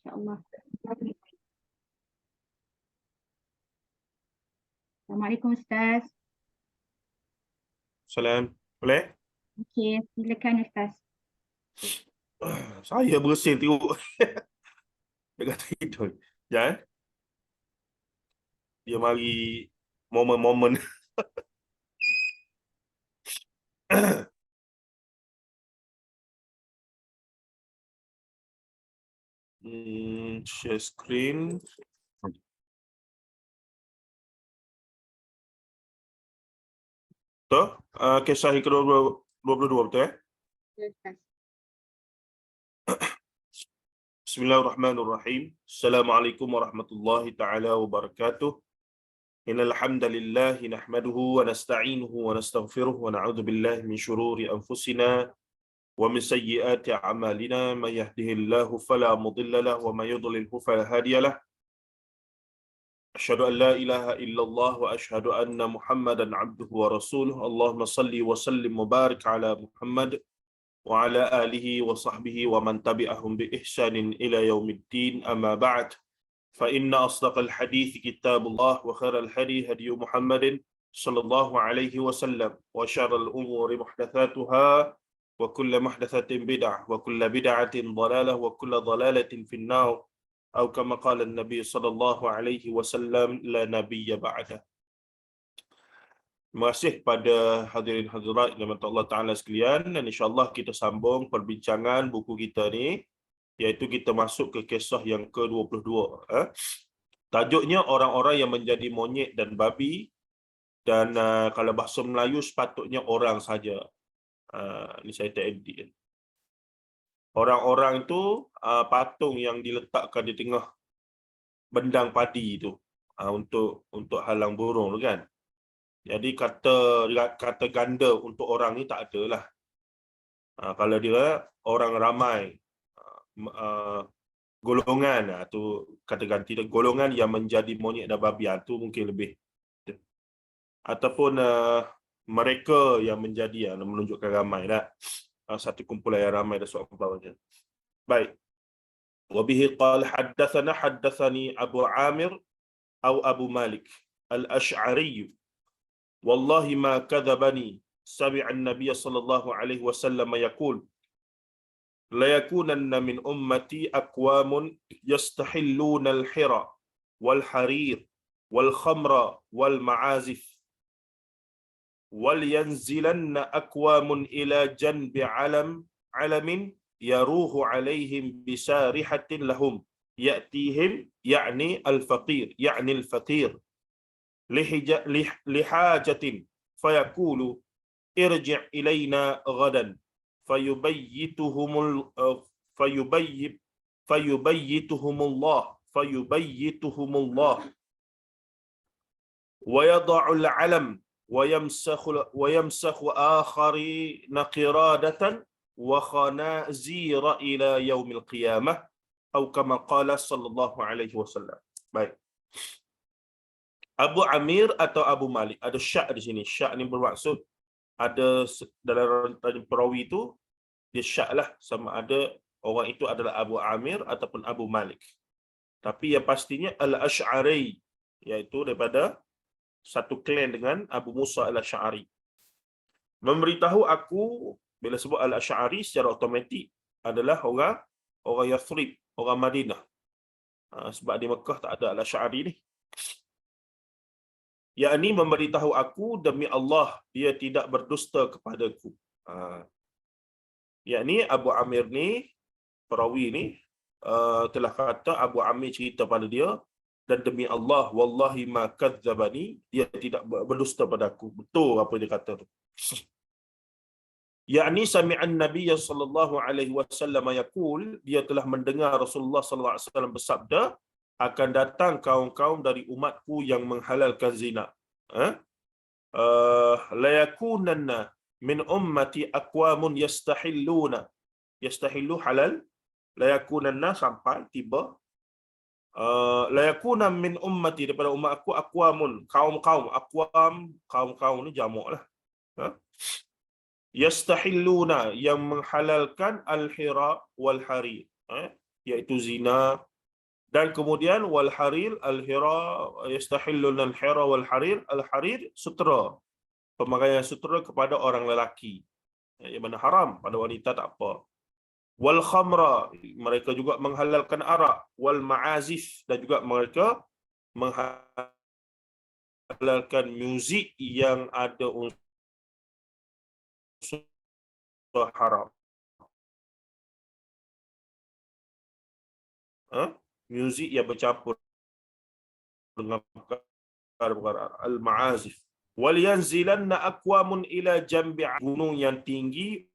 InsyaAllah. Assalamualaikum Ustaz. Salam. Boleh? Okey, silakan Ustaz. Saya bersin teruk. Dekat tidur. Jangan. Dia mari momen-momen. Share screen. Betul? Kisah yang ke-22 betul eh? Ustaz. Bismillahirrahmanirrahim. Assalamualaikum warahmatullahi taala wabarakatuh. Innal hamdalillah nahmaduhu wa nasta'inuhu wa nastaghfiruh wa na'udzu billahi min shururi anfusina wa min sayyiati a'malina may yahdihillahu fala mudilla lahu wa may yudlilhu fala hadiya lahu. Asyhadu an la ilaha illallah wa asyhadu anna Muhammadan abduhu wa rasuluh. Allahumma salli wa sallim wa barik ala Muhammad wa ala alihi wa sahbihi wa man tabi'ahum bi ihsanin ila yaumiddin. Amma ba'd. Fa inna asdaqal hadits kitabullah wa khairal hadi hadi Muhammadin sallallahu alaihi wasallam wa syarral umuri muhdatsatuha wa kullu muhdatsatin bid'ah wa kullu bid'atin dhalalah wa kullu dhalalatin finnar. Atau kama qala Nabi sallallahu alaihi wasallam la nabiyya ba'da. Terima kasih pada hadirin hadirat yang dirahmati Allah Taala sekalian, dan insya-Allah kita sambung perbincangan buku kita ni, iaitu kita masuk ke kisah yang ke-22. Tajuknya orang-orang yang menjadi monyet dan babi, dan kalau bahasa Melayu sepatutnya orang saja. Ni saya tak edit. Orang-orang itu patung yang diletakkan di tengah bendang padi itu untuk halang burung tu kan. Jadi kata ganda untuk orang ni tak ada lah. Kalau dia orang ramai, golongan tu kata ganti golongan yang menjadi monyet dan babi tu mungkin lebih. Ataupun mereka yang menjadi menunjukkan ramai dah. Satu kumpulan yang ramai dah soal bawahnya. Baik. Wabihi qala haddathani Abu Amir atau Abu Malik Al-Ash'ari. Wallahi ma kadhabani sami'a an-nabiy sallallahu alaihi wasallam yaqul la yakunanna min ummati aqwamun yastahilluna al-hira wal harir wal khamra wal ma'azif wal yanzilanna aqwamun ila janbi alamin yaruhu alaihim bisarihatin lahum ya'tihim ya'ni al-faqir lihajatin fayaqulu irji' ilayna ghadan fayubayyituhumullah wa yada'ul alam wa yamsakhu akharina qiradatan wa khanazira ila yaumil qiyamah atau kama qala sallallahu alaihi wasallam. Baik. Abu Amir atau Abu Malik, ada syak di sini. Syak ni bermaksud ada dalam perawi itu dia syak lah, sama ada orang itu adalah Abu Amir ataupun Abu Malik. Tapi yang pastinya Al-Ash'ari, iaitu daripada satu klan dengan Abu Musa Al-Ash'ari. Memberitahu aku, bila sebut Al-Ash'ari secara automatik adalah orang Yathrib, orang Madinah. Sebab di Mekah tak ada Al-Ash'ari ni. Yakni memberitahu aku demi Allah dia tidak berdusta kepadaku. Yakni Abu Amir ni, perawi ni, telah kata Abu Amir cerita pada dia, dan demi Allah wallahi ma kadzabani, dia tidak berdusta padaku. Betul apa dia kata tu. Yakni sami'an Nabi sallallahu alaihi wasallam yaqul, dia telah mendengar Rasulullah sallallahu alaihi wasallam bersabda, akan datang kaum-kaum dari umatku yang menghalalkan zina. La yakunanna min ummati aqwamun yastahillu halal. La yakunanna sampai tiba. La yakuna min ummati, daripada umat aku, aqwamun, kaum-kaum. Aqwam, kaum-kaum ni jamak lah. Yastahilluna, yang menghalalkan al-hira wal harir, iaitu zina Dan kemudian wal harir al-hira yastahilluna al-hira wal harir, al-harir sutera, pemakaian sutera kepada orang lelaki, yang mana haram, pada wanita tak apa. Wal khamra, mereka juga menghalalkan arak. Wal ma'azif, dan juga mereka menghalalkan muzik yang ada unsur haram. Muzik yang bercampur dengan perkara al-ma'azif. Wal yanzilanna aqwamun ila jambi, gunung yang tinggi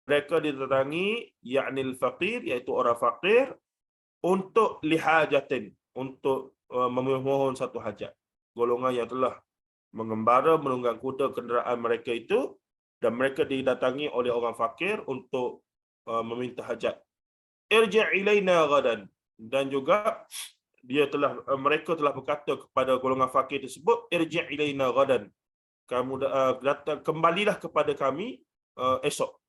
mereka didatangi, yakni al-faqir, iaitu orang fakir, untuk lihajatin, untuk memohon satu hajat. Golongan yang telah mengembara menunggang kuda kenderaan mereka itu, dan mereka didatangi oleh orang fakir untuk meminta hajat. Irji' ilaina ghadan, dan juga mereka telah berkata kepada golongan fakir tersebut, irji' ilaina ghadan, kamu datang, kembalilah kepada kami esok.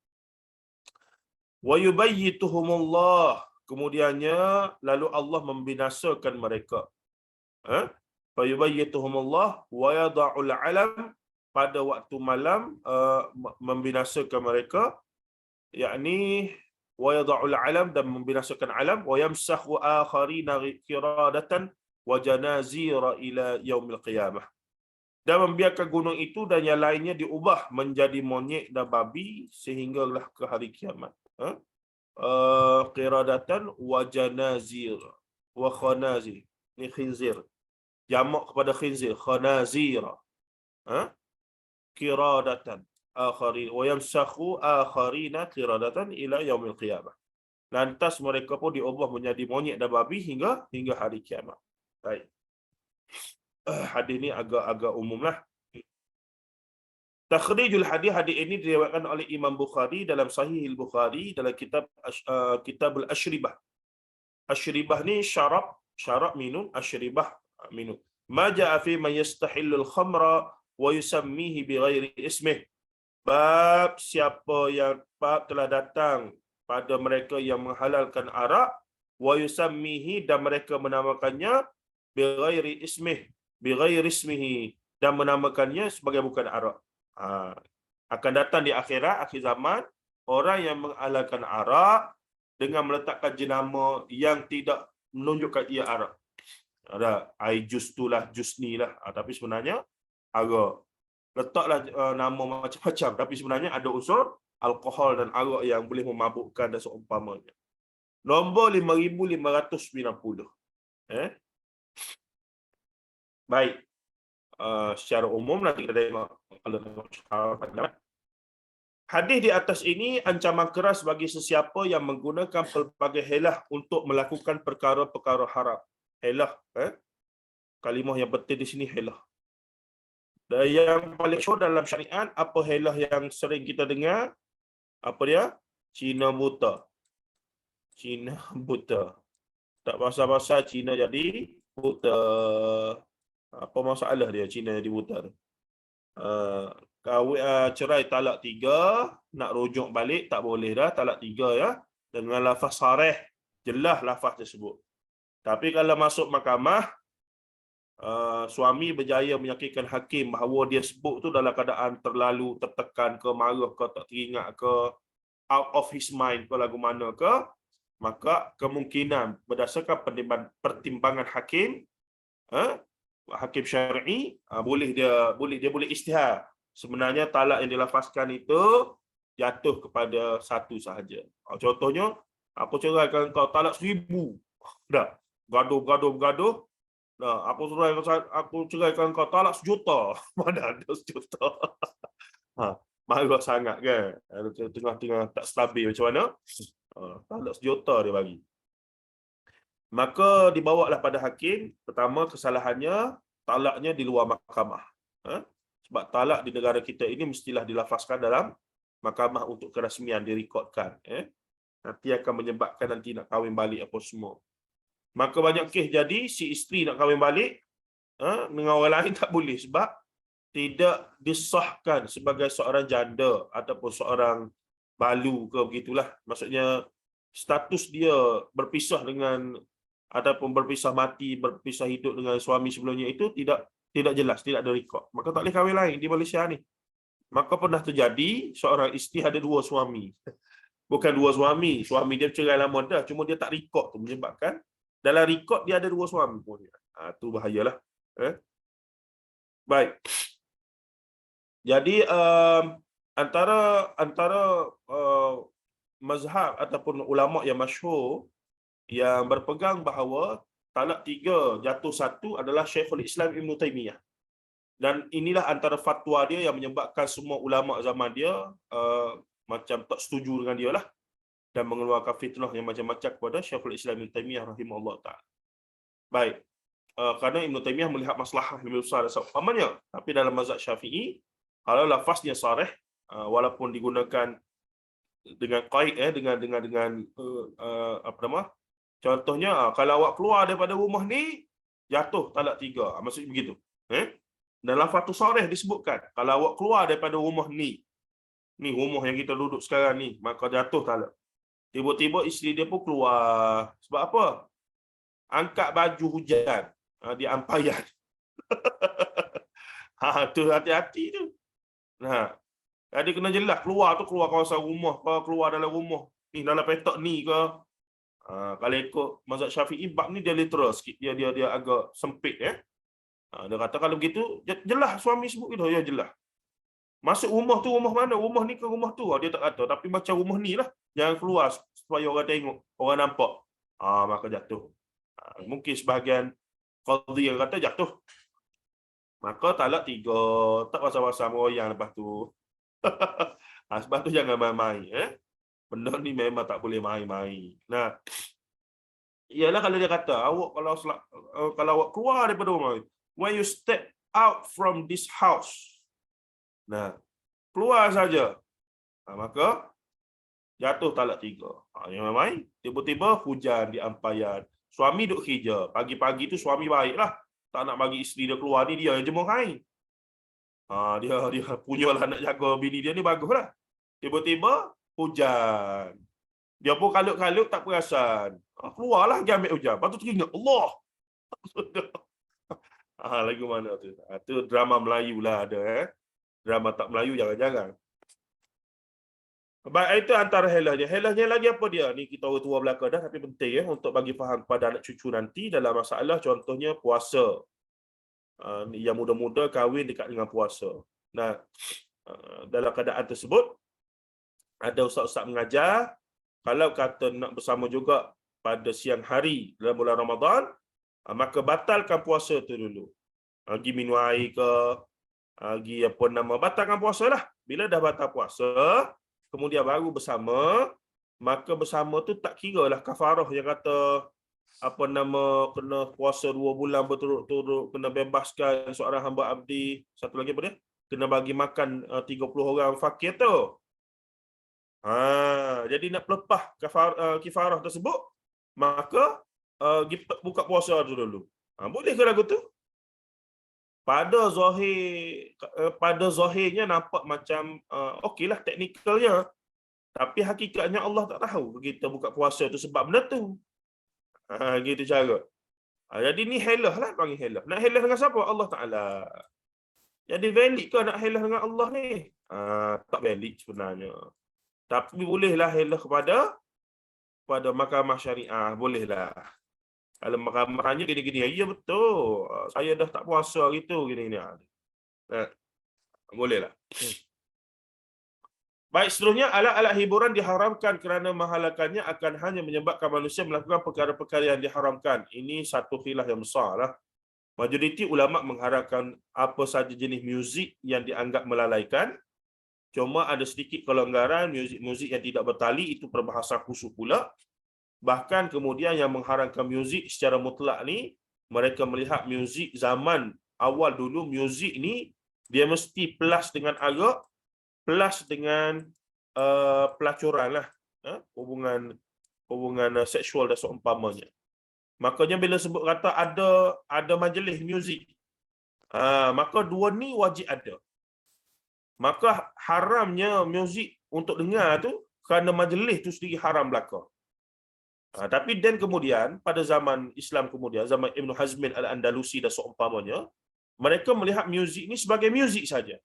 Wa yubayyituhumullah, kemudiannya lalu Allah membinasakan mereka. Fa yubayyituhumullah wa yada'ul alam, pada waktu malam membinasakan mereka, yakni wa yada'ul alam, dan membinasakan alam, wa yamsakhu akharina qiradatan wa janazira ila yaumil qiyamah, dan membiarkan gunung itu dan yang lainnya diubah menjadi monyet dan babi sehinggalah ke hari kiamat. Qiradatan wa janazir wa khanazir, ni khinzir, jamak kepada khinzir, khanazira. Qiradatan akharin wa yamsakhu akharina qiradatan ila yaumil qiyamah. Lantas mereka pun diubah menjadi monyet dan babi hingga hari kiamat. Baik. Hadis ni agak umumlah. Takhrijul hadis ini diriwayatkan oleh Imam Bukhari dalam Sahih al-Bukhari dalam kitab al-Ashribah. Ashribah ni syarab minum, ashribah minum. Ma ja'a fi man yastahillul khamra wa yusammihi bighairi ismih. Bab telah datang pada mereka yang menghalalkan arak, wa yusammihi, dan mereka menamakannya bighairi ismihi, dan menamakannya sebagai bukan arak. Akan datang di akhirat, akhir zaman, orang yang menghalalkan arak dengan meletakkan jenama yang tidak menunjukkan ia arak. Ada ai jus tu lah, jus ni lah, tapi sebenarnya arak. Letaklah nama macam-macam, tapi sebenarnya ada unsur alkohol dan arak yang boleh memabukkan dan seumpamanya. Nombor 5590. Baik. Secara umum nanti kita tengok hadis di atas ini ancaman keras bagi sesiapa yang menggunakan pelbagai helah untuk melakukan perkara-perkara haram. Helah, kalimah yang penting di sini helah. Dan yang paling syur dalam syariat, apa helah yang sering kita dengar? Apa dia? Cina buta. Cina buta. Tak pasal-pasal Cina jadi buta. Apa masalah dia Cina jadi buta tu? Cerai talak 3, nak rujuk balik tak boleh dah, talak 3 ya, dengan lafaz sarih, jelas lafaz tersebut. Tapi kalau masuk mahkamah, suami berjaya meyakinkan hakim bahawa dia sebut tu dalam keadaan terlalu tertekan ke, marah ke, tak teringat ke, out of his mind ke, lagu mana ke, maka kemungkinan berdasarkan pertimbangan hakim, hakim syar'i, dia boleh istihad. Sebenarnya talak yang dilafazkan itu jatuh kepada satu sahaja. Contohnya, aku ceraikan kau talak 1000. Dah, gaduh. Nah, aku ceraikan kau talak 1 juta. Mana ada 1 juta? Marah sangat kan? Tengah-tengah tak stabil macam mana? Talak 1 juta dia bagi. Maka dibawalah pada hakim. Pertama, kesalahannya talaknya di luar mahkamah. Sebab talak di negara kita ini mestilah dilafazkan dalam mahkamah untuk kerasmian, direkodkan. Nanti akan menyebabkan nanti nak kahwin balik apa semua. Maka banyak kes jadi si isteri nak kahwin balik dengan orang lain tak boleh sebab tidak disahkan sebagai seorang janda ataupun seorang balu ke begitulah. Maksudnya status dia berpisah dengan ataupun berpisah mati, berpisah hidup dengan suami sebelumnya itu tidak jelas, tidak ada rekod. Maka tak boleh kahwin lain di Malaysia ni. Maka pernah terjadi seorang isteri ada dua suami. Bukan dua suami, suami dia bercerai lama dah, cuma dia tak rekod tu menyebabkan dalam rekod dia ada dua suami pun. Tu bahayalah. Baik. Jadi antara mazhab ataupun ulama yang masyhur yang berpegang bahawa talak 3 jatuh 1 adalah Syekhul Islam Ibn Taymiyah. Dan inilah antara fatwa dia yang menyebabkan semua ulama zaman dia macam tak setuju dengan dia lah dan mengeluarkan fitnah yang macam-macam kepada Syekhul Islam Ibn Taymiyah rahimahullah ta'ala. Baik. Kerana Ibn Taymiyah melihat maslahah lebih besar dan seumpamanya. Tapi dalam mazhab Syafi'i, kalau lafaznya sarih, walaupun digunakan dengan qaid dengan apa nama? Contohnya, kalau awak keluar daripada rumah ni, jatuh talak 3. Maksudnya begitu. Dalam lafaz tu sarih disebutkan, kalau awak keluar daripada rumah ni rumah yang kita duduk sekarang ni, maka jatuh talak. Tiba-tiba isteri dia pun keluar. Sebab apa? Angkat baju hujan di ampayan. Tu hati-hati tu. Jadi kena jelas keluar tu keluar kawasan rumah ke, keluar dalam rumah ni, dalam petak ni ke. Kalau ikut mazhab Syafi'i, bab ni dia literal sikit, dia agak sempit ya. Dia kata kalau begitu jelas suami sebut gitu, ya jelas. Masuk rumah tu rumah mana? Rumah ni ke rumah tu? Dia tak kata, tapi macam rumah ni lah. Jangan keluar supaya orang tengok, orang nampak. Maka jatuh. Mungkin sebahagian qadhi yang kata jatuh. Maka talak 3, tak pasal-pasal meroyang lepas tu. Sebab tu jangan main-main. Benda ni memang tak boleh main-main. Ialah kalau dia kata, awak kalau awak keluar daripada rumah, when you step out from this house, keluar saja, maka jatuh talak 3. Yang main, tiba-tiba hujan di ampayan. Suami duk kerja. Pagi-pagi tu suami baiklah. Tak nak bagi isteri dia keluar ni, dia yang jemur kain. Dia punyalah nak jaga bini dia ni, baguslah. Tiba-tiba hujan. Dia pun kalut-kalut tak perasan. Keluarlah dia ambil hujan. Lepas tu teringat, Allah. Lagu mana tu? Tu drama Melayu lah ada. Drama tak Melayu jangan-jangan. Baik, itu antara helahnya. Helahnya lagi apa dia? Ni kita orang tua belaka dah, tapi penting untuk bagi faham kepada anak cucu nanti dalam masalah, contohnya puasa. Yang muda-muda kahwin dekat dengan puasa. Dalam keadaan tersebut, ada ustaz-ustaz mengajar, kalau kata nak bersama juga pada siang hari dalam bulan Ramadan, maka batalkan puasa tu dulu. Pergi minum air ke, pergi batalkan puasa lah. Bila dah batal puasa, kemudian baru bersama, maka bersama tu tak kira lah kafarah yang kata kena puasa 2 bulan berturut-turut, kena bebaskan seorang hamba abdi, satu lagi apa dia? Kena bagi makan 30 orang fakir tu. Jadi nak pelepah kifarah tersebut, maka buka puasa tu dulu. Boleh ke lagu tu? Pada zahirnya nampak macam okeylah teknikalnya. Tapi hakikatnya Allah tak tahu kita buka puasa tu sebab benda tu. Gitu cara. Jadi ni helah lah, panggil helah. Nak helah dengan siapa? Allah Ta'ala. Jadi valid ke nak helah dengan Allah ni? Tak valid sebenarnya. Tapi bolehlah helah kepada mahkamah syariah. Bolehlah. Kalau mahkamah tanya gini-gini, ya betul. Saya dah tak puasa hari tu. Gini-gini. Bolehlah. Baik, seterusnya, alat-alat hiburan diharamkan kerana mahalakannya akan hanya menyebabkan manusia melakukan perkara-perkara yang diharamkan. Ini satu khilaf yang besar lah. Majoriti ulama' mengharamkan apa saja jenis muzik yang dianggap melalaikan. Cuma ada sedikit kelonggaran, muzik yang tidak bertali, itu perbahasan khusus pula. Bahkan kemudian yang mengharamkan muzik secara mutlak ni, mereka melihat muzik zaman awal dulu, muzik ni, dia mesti plus dengan arak, plus dengan pelacuran lah, hubungan seksual dan seumpamanya. Makanya bila sebut kata ada majlis muzik, maka dua ni wajib ada. Maka haramnya muzik untuk dengar tu kerana majlis tu sendiri haram belaka. Tapi dan kemudian pada zaman Islam kemudian, zaman Ibn Hazmin Al-Andalusi dan seumpamanya, mereka melihat muzik ni sebagai muzik saja.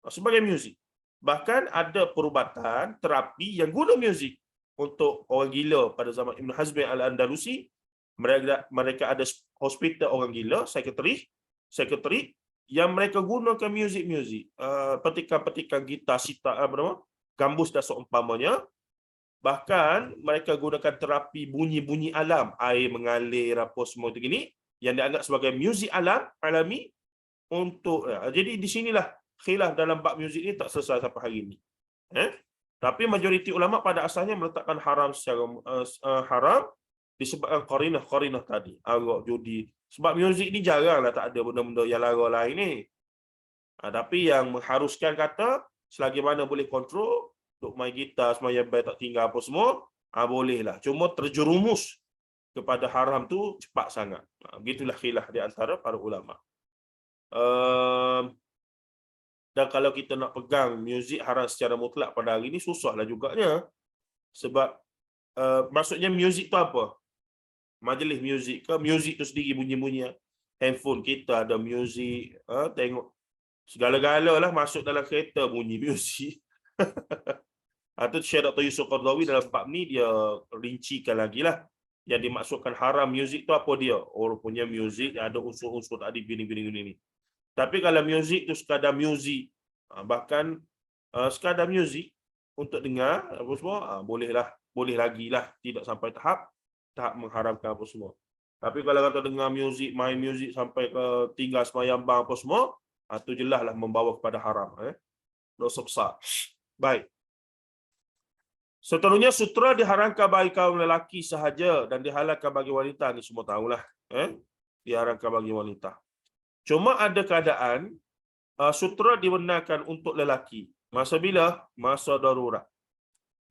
Sebagai muzik. Bahkan ada perubatan, terapi yang guna muzik. Untuk orang gila pada zaman Ibn Hazmin Al-Andalusi, mereka ada hospital orang gila, psikiatri yang mereka gunakan muzik-muzik. Petikan-petikan gitar, sitar, gambus dan seumpamanya. Bahkan mereka gunakan terapi bunyi-bunyi alam, air mengalir apa semua itu gini, yang dianggap sebagai muzik alami untuk jadi di sinilah khilaf dalam bab muzik ni tak selesai sampai hari ini. Tapi majoriti ulama pada asalnya meletakkan haram secara haram disebabkan qarinah tadi, arak, judi. Sebab muzik ni jaranglah tak ada benda-benda yang larang lain ni. Tapi yang mengharuskan kata selagi mana boleh kontrol, duk main gitar, semayang band tak tinggal apa semua, bolehlah. Cuma terjerumus kepada haram tu cepat sangat. Begitulah khilaf di antara para ulama. Dan kalau kita nak pegang muzik haram secara mutlak pada hari ni, susahlah juganya. Sebab maksudnya muzik tu apa? Majlis muzik ke? Muzik tu sendiri bunyi-bunyi. Handphone kita ada muzik. Tengok. Segala-gala lah masuk dalam kereta bunyi muzik. Itu Syekh Dr. Yusuf Qardawi dalam bab ni dia rincikan lagi lah. Yang dimaksudkan haram muzik tu apa dia? Orang punya muzik ada unsur-unsur tadi gini-gini. Tapi kalau muzik tu sekadar muzik, bahkan sekadar muzik untuk dengar apa semua, boleh lagi lah, tidak sampai tahap mengharamkan apa semua. Tapi kalau kata dengar muzik, main muzik sampai ke tinggal semayang bang apa semua, itu jelaslah membawa kepada haram. Dosa besar. Baik. Seterusnya sutra diharamkan bagi kaum lelaki sahaja dan dihalalkan bagi wanita, ni semua tahulah. Diharamkan bagi wanita. Cuma ada keadaan sutra dibenarkan untuk lelaki. Masa bila? Masa darurat.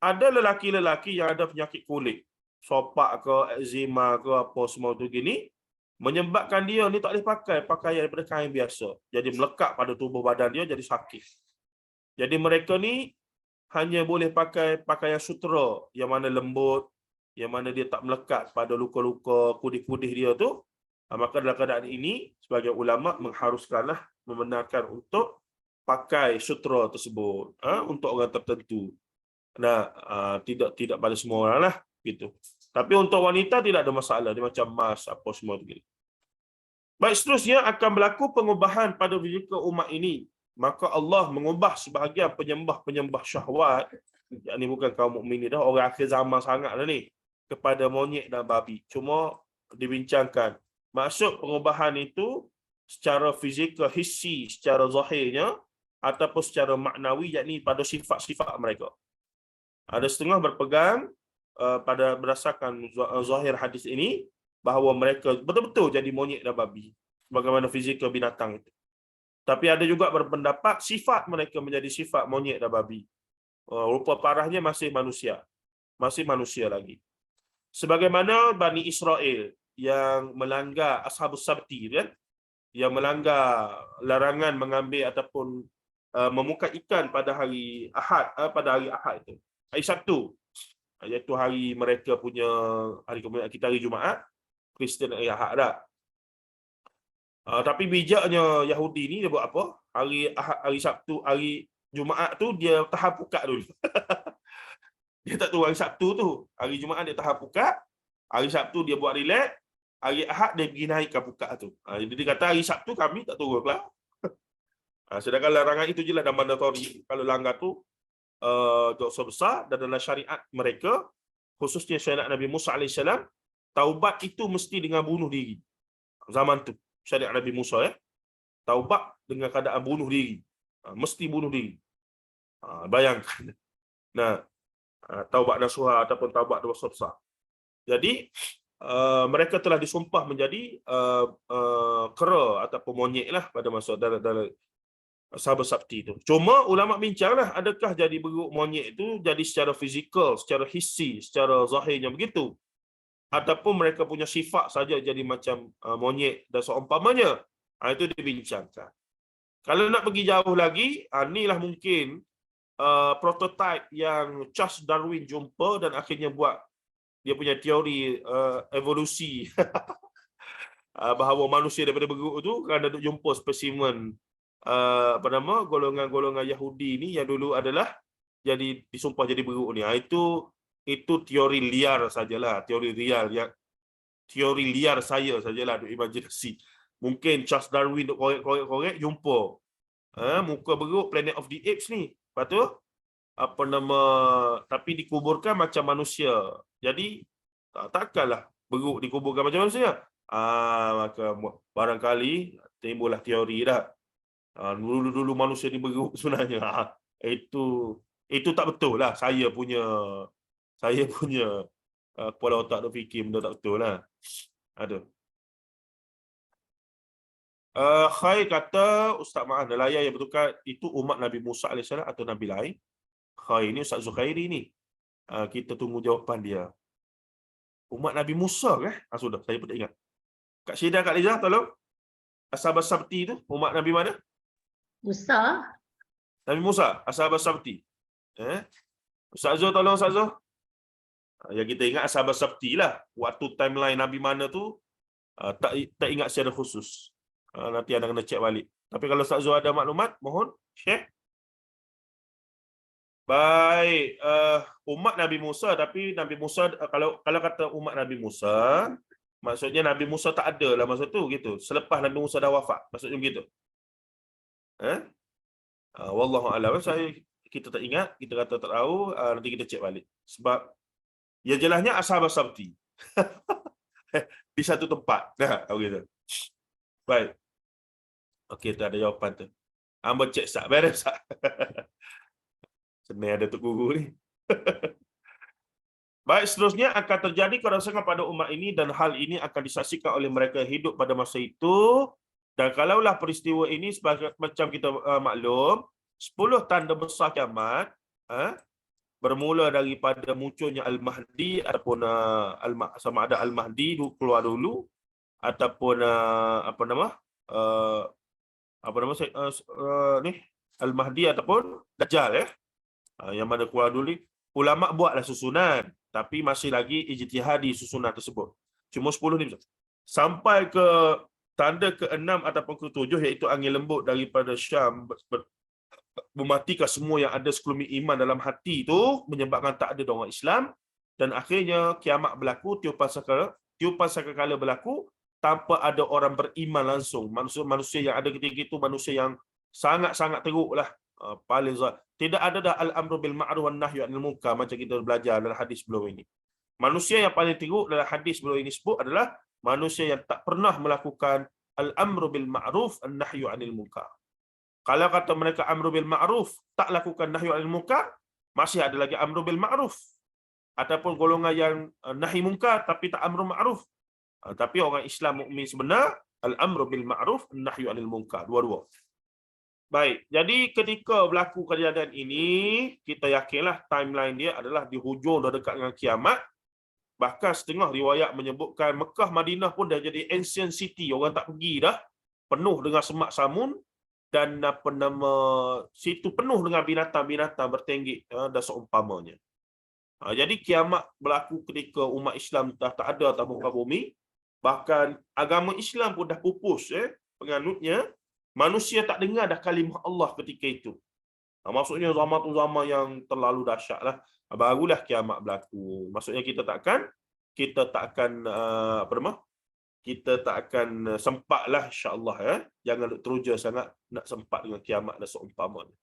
Ada lelaki-lelaki yang ada penyakit kulit, sopak ke, eczema ke, apa semua tu gini, menyebabkan dia ni tak boleh pakai pakaian daripada kain biasa. Jadi melekat pada tubuh badan dia, jadi sakit. Jadi mereka ni hanya boleh pakai pakaian sutra yang mana lembut, yang mana dia tak melekat pada luka-luka, kudih-kudih dia tu. Maka dalam keadaan ini, sebagai ulama mengharuskanlah, membenarkan untuk pakai sutra tersebut untuk orang tertentu. Tidak pada semua orang lah gitu. Tapi untuk wanita tidak ada masalah, dia macam mas apa semua tu. Baik, seterusnya akan berlaku pengubahan pada fizikal umat ini. Maka Allah mengubah sebahagian penyembah syahwat, yakni bukan kaum mukminin dah, orang akhir zaman sangatlah ni, kepada monyet dan babi. Cuma dibincangkan maksud pengubahan itu secara fizikal, hissi, secara zahirnya, ataupun secara maknawi, yakni pada sifat-sifat mereka. Ada setengah berpegang pada berdasarkan zahir hadis ini bahawa mereka betul-betul jadi monyet dan babi, bagaimana fizikal binatang itu. Tapi ada juga berpendapat sifat mereka menjadi sifat monyet dan babi. Rupa parahnya masih manusia lagi. Sebagaimana Bani Israel yang melanggar Ashabus Sabti, kan? Yang melanggar larangan mengambil ataupun memukat ikan pada hari Ahad, itu, hari Sabtu, iaitu hari mereka punya hari kemudian, kita hari Jumaat, Kristian hari Ahad dah. Tapi bijaknya Yahudi ni dia buat apa? Hari Ahad, hari Sabtu, hari Jumaat tu dia tahap pukat dulu. Dia tak tahu hari Sabtu tu. Hari Jumaat dia tahap pukat, hari Sabtu dia buat relax, hari Ahad dia pergi naikkan pukat tu. Jadi dia kata hari Sabtu kami tak turun lah. Sedangkan larangan itu je lah dah mandatori. Kalau langgar tu dosa besar, dan dalam syariat mereka, khususnya syariat Nabi Musa AS, taubat itu mesti dengan bunuh diri. Zaman tu syariat Nabi Musa, taubat dengan keadaan bunuh diri. Mesti bunuh diri. Bayangkan. Taubat nasuha ataupun taubat dosa besar. Jadi mereka telah disumpah menjadi kera ataupun monyet lah pada masa dalam Sahabat Sabti itu. Cuma ulama bincanglah, adakah jadi beruk monyet itu jadi secara fizikal, secara hissi, secara zahirnya begitu, ataupun mereka punya sifat saja jadi macam monyet dan seumpamanya. Itu dibincangkan. Kalau nak pergi jauh lagi, inilah mungkin prototype yang Charles Darwin jumpa dan akhirnya buat dia punya teori evolusi bahawa manusia daripada beruk tu kerana duk jumpa spesimen golongan-golongan Yahudi ni yang dulu adalah jadi disumpah jadi beruk ni. Itu teori liar sajalah, teori liar saya sajalah duk imajinasi. Mungkin Charles Darwin duk korek jumpa muka beruk Planet of the Apes ni. Lepas tu tapi dikuburkan macam manusia. Jadi takkanlah beruk dikuburkan macam manusia. Maka barangkali timbullah teori dah. Dulu manusia ni beruk sebenarnya. Itu tak betul lah. Saya punya kepala otak tu fikir benda tak betul lah. Aduh. Khair kata Ustaz Ma'an, nelayan yang betulkan itu umat Nabi Musa AS atau Nabi lain? Khair ni Ustaz Zukhairi ni. Kita tunggu jawapan dia. Umat Nabi Musa ke? Sudah, saya pun tak ingat. Kak Syeda, Kak Liza, tolong. Ashab Sabti tu, umat Nabi mana? Musa. Nabi Musa, Ashab Sabti. Ustaz Zul, tolong Ustaz Zul. Yang kita ingat Ashab Sabti lah. Waktu timeline Nabi mana tu, tak ingat secara khusus. Nanti anda kena cek balik. Tapi kalau Ustaz Zul ada maklumat, mohon share. Baik, umat Nabi Musa, tapi Nabi Musa kalau kata umat Nabi Musa, maksudnya Nabi Musa tak ada lah masa tu gitu. Selepas Nabi Musa dah wafat, maksudnya begitu. Wallahu a'lam. Kita tak ingat, kita kata tak tahu, nanti kita cek balik. Sebab ya jelasnya Ashab Sabti. Di satu tempat. Begitu. Baik. Okey, tu ada jawapan tu. Hamba cek sat, beres sat. Senang ada Tok Guru ni. Baik, seterusnya akan terjadi kerosongan pada umat ini dan hal ini akan disaksikan oleh mereka hidup pada masa itu. Dan kalaulah peristiwa ini macam kita maklum, 10 tanda besar kiamat bermula daripada munculnya Al-Mahdi ataupun sama ada Al-Mahdi keluar dulu ataupun Al-Mahdi ataupun Dajjal yang mana keluar dulu. Ulama buatlah susunan tapi masih lagi ijtihadi susunan tersebut. Cuma 10 ni sampai ke tanda ke-6 ataupun ke-7 iaitu angin lembut daripada Syam mematikan semua yang ada sekelumit iman dalam hati itu, menyebabkan tak ada orang Islam, dan akhirnya kiamat berlaku, tiupan sangkakala berlaku tanpa ada orang beriman langsung. Manusia yang ada ketika itu manusia yang sangat-sangat teruklah, paling tidak ada dah al-amru bil ma'ruf wan nahyu 'anil munkar macam kita belajar dalam hadis sebelum ini. Manusia yang paling teruk dalam hadis sebelum ini sebut adalah manusia yang tak pernah melakukan al-amru bil ma'ruf an nahyu 'anil munkar. Kalau kata mereka amru bil ma'ruf, tak lakukan nahyu 'anil munkar, masih ada lagi amru bil ma'ruf. Ataupun golongan yang nahi munkar tapi tak amru ma'ruf. Tapi orang Islam mukmin sebenar, al-amru bil ma'ruf an nahyu 'anil munkar, dua-dua. Baik, jadi ketika berlaku kejadian ini, kita yakinlah timeline dia adalah di hujung dah dekat dengan kiamat. Bahkan setengah riwayat menyebutkan Mekah, Madinah pun dah jadi ancient city, orang tak pergi dah, penuh dengan semak samun dan situ penuh dengan binatang-binatang bertenggek dan seumpamanya. Jadi kiamat berlaku ketika umat Islam dah tak ada atas muka bumi, bahkan agama Islam pun dah pupus penganutnya. Manusia tak dengar dah kalimah Allah ketika itu. Maksudnya zaman tu zaman yang terlalu dahsyat lah. Barulah kiamat berlaku. Maksudnya kita tak akan sempat lah insya-Allah Jangan teruja sangat nak sempat dengan kiamat dan seumpamanya.